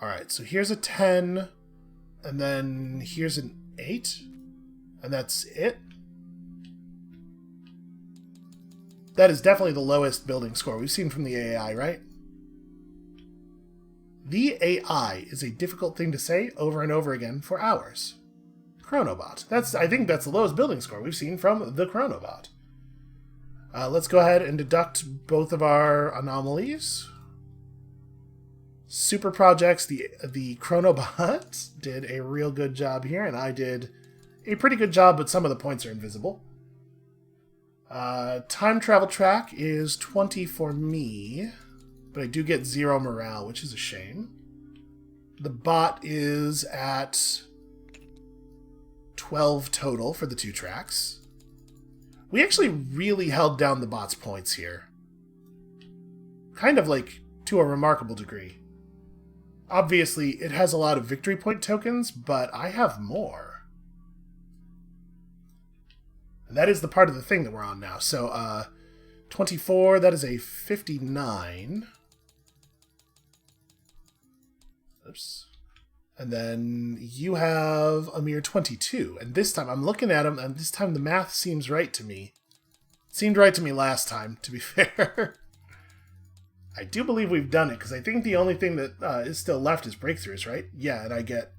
Alright, so here's a 10, and then here's an 8, and that's it. That is definitely the lowest building score we've seen from the AI, right? The AI is a difficult thing to say over and over again for hours. Chronobot. I think that's the lowest building score we've seen from the Chronobot. Let's go ahead and deduct both of our anomalies. Super projects, the Chronobot did a real good job here, and I did a pretty good job, but some of the points are invisible. Time travel track is 20 for me, but I do get 0 morale, which is a shame. The bot is at 12 total for the 2 tracks. We actually really held down the bot's points here. Kind of like to a remarkable degree. Obviously, it has a lot of victory point tokens, but I have more. And that is the part of the thing that we're on now. So, 24, that is a 59. Oops. And then you have a mere 22. And this time, I'm looking at them, and this time the math seems right to me. It seemed right to me last time, to be fair. I do believe we've done it, because I think the only thing that is still left is breakthroughs, right? Yeah, and I get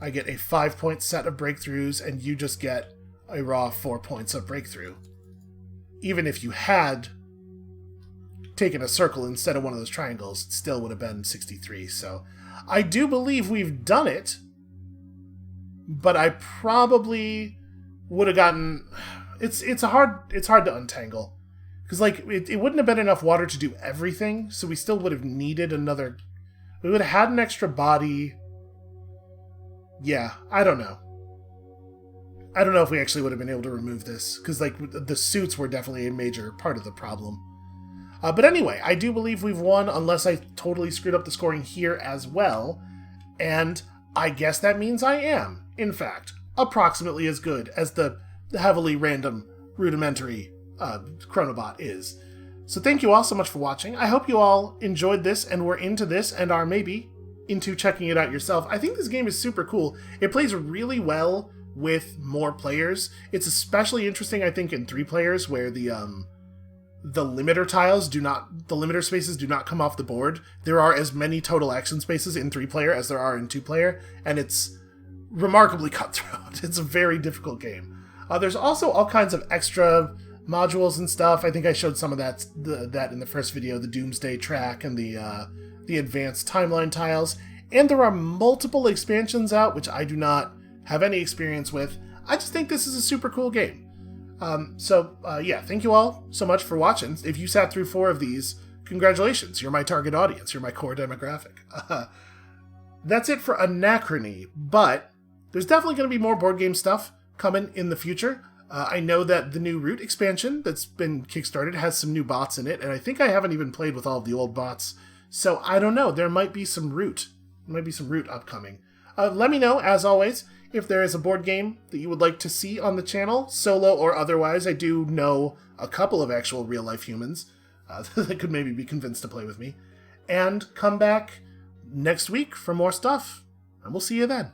a 5-point set of breakthroughs, and you just get a raw 4 points of breakthrough. Even if you had taken a circle instead of one of those triangles, it still would have been 63. So I do believe we've done it, but I probably would have gotten... It's hard to untangle. Because, like, it wouldn't have been enough water to do everything, so we still would have needed another... We would have had an extra body. Yeah, I don't know. I don't know if we actually would have been able to remove this, because, like, the suits were definitely a major part of the problem. But anyway, I do believe we've won, unless I totally screwed up the scoring here as well. And I guess that means I am, in fact, approximately as good as the heavily random, rudimentary Chronobot is. So thank you all so much for watching. I hope you all enjoyed this and were into this and are maybe into checking it out yourself. I think this game is super cool. It plays really well with more players. It's especially interesting, I think, in 3 players where the limiter tiles the limiter spaces do not come off the board. There are as many total action spaces in 3-player as there are in 2-player, and it's remarkably cutthroat. It's a very difficult game. There's also all kinds of extra modules and stuff. I think I showed some of that in the first video, the Doomsday track and the advanced timeline tiles. And there are multiple expansions out, which I do not have any experience with. I just think this is a super cool game. Yeah, thank you all so much for watching. If you sat through 4 of these, congratulations. You're my target audience. You're my core demographic. That's it for Anachrony, but there's definitely going to be more board game stuff coming in the future. I know that the new Root expansion that's been kickstarted has some new bots in it, and I think I haven't even played with all of the old bots, so I don't know. There might be some Root. There might be some Root upcoming. Let me know, as always, if there is a board game that you would like to see on the channel, solo or otherwise. I do know a couple of actual real-life humans that could maybe be convinced to play with me. And come back next week for more stuff, and we'll see you then.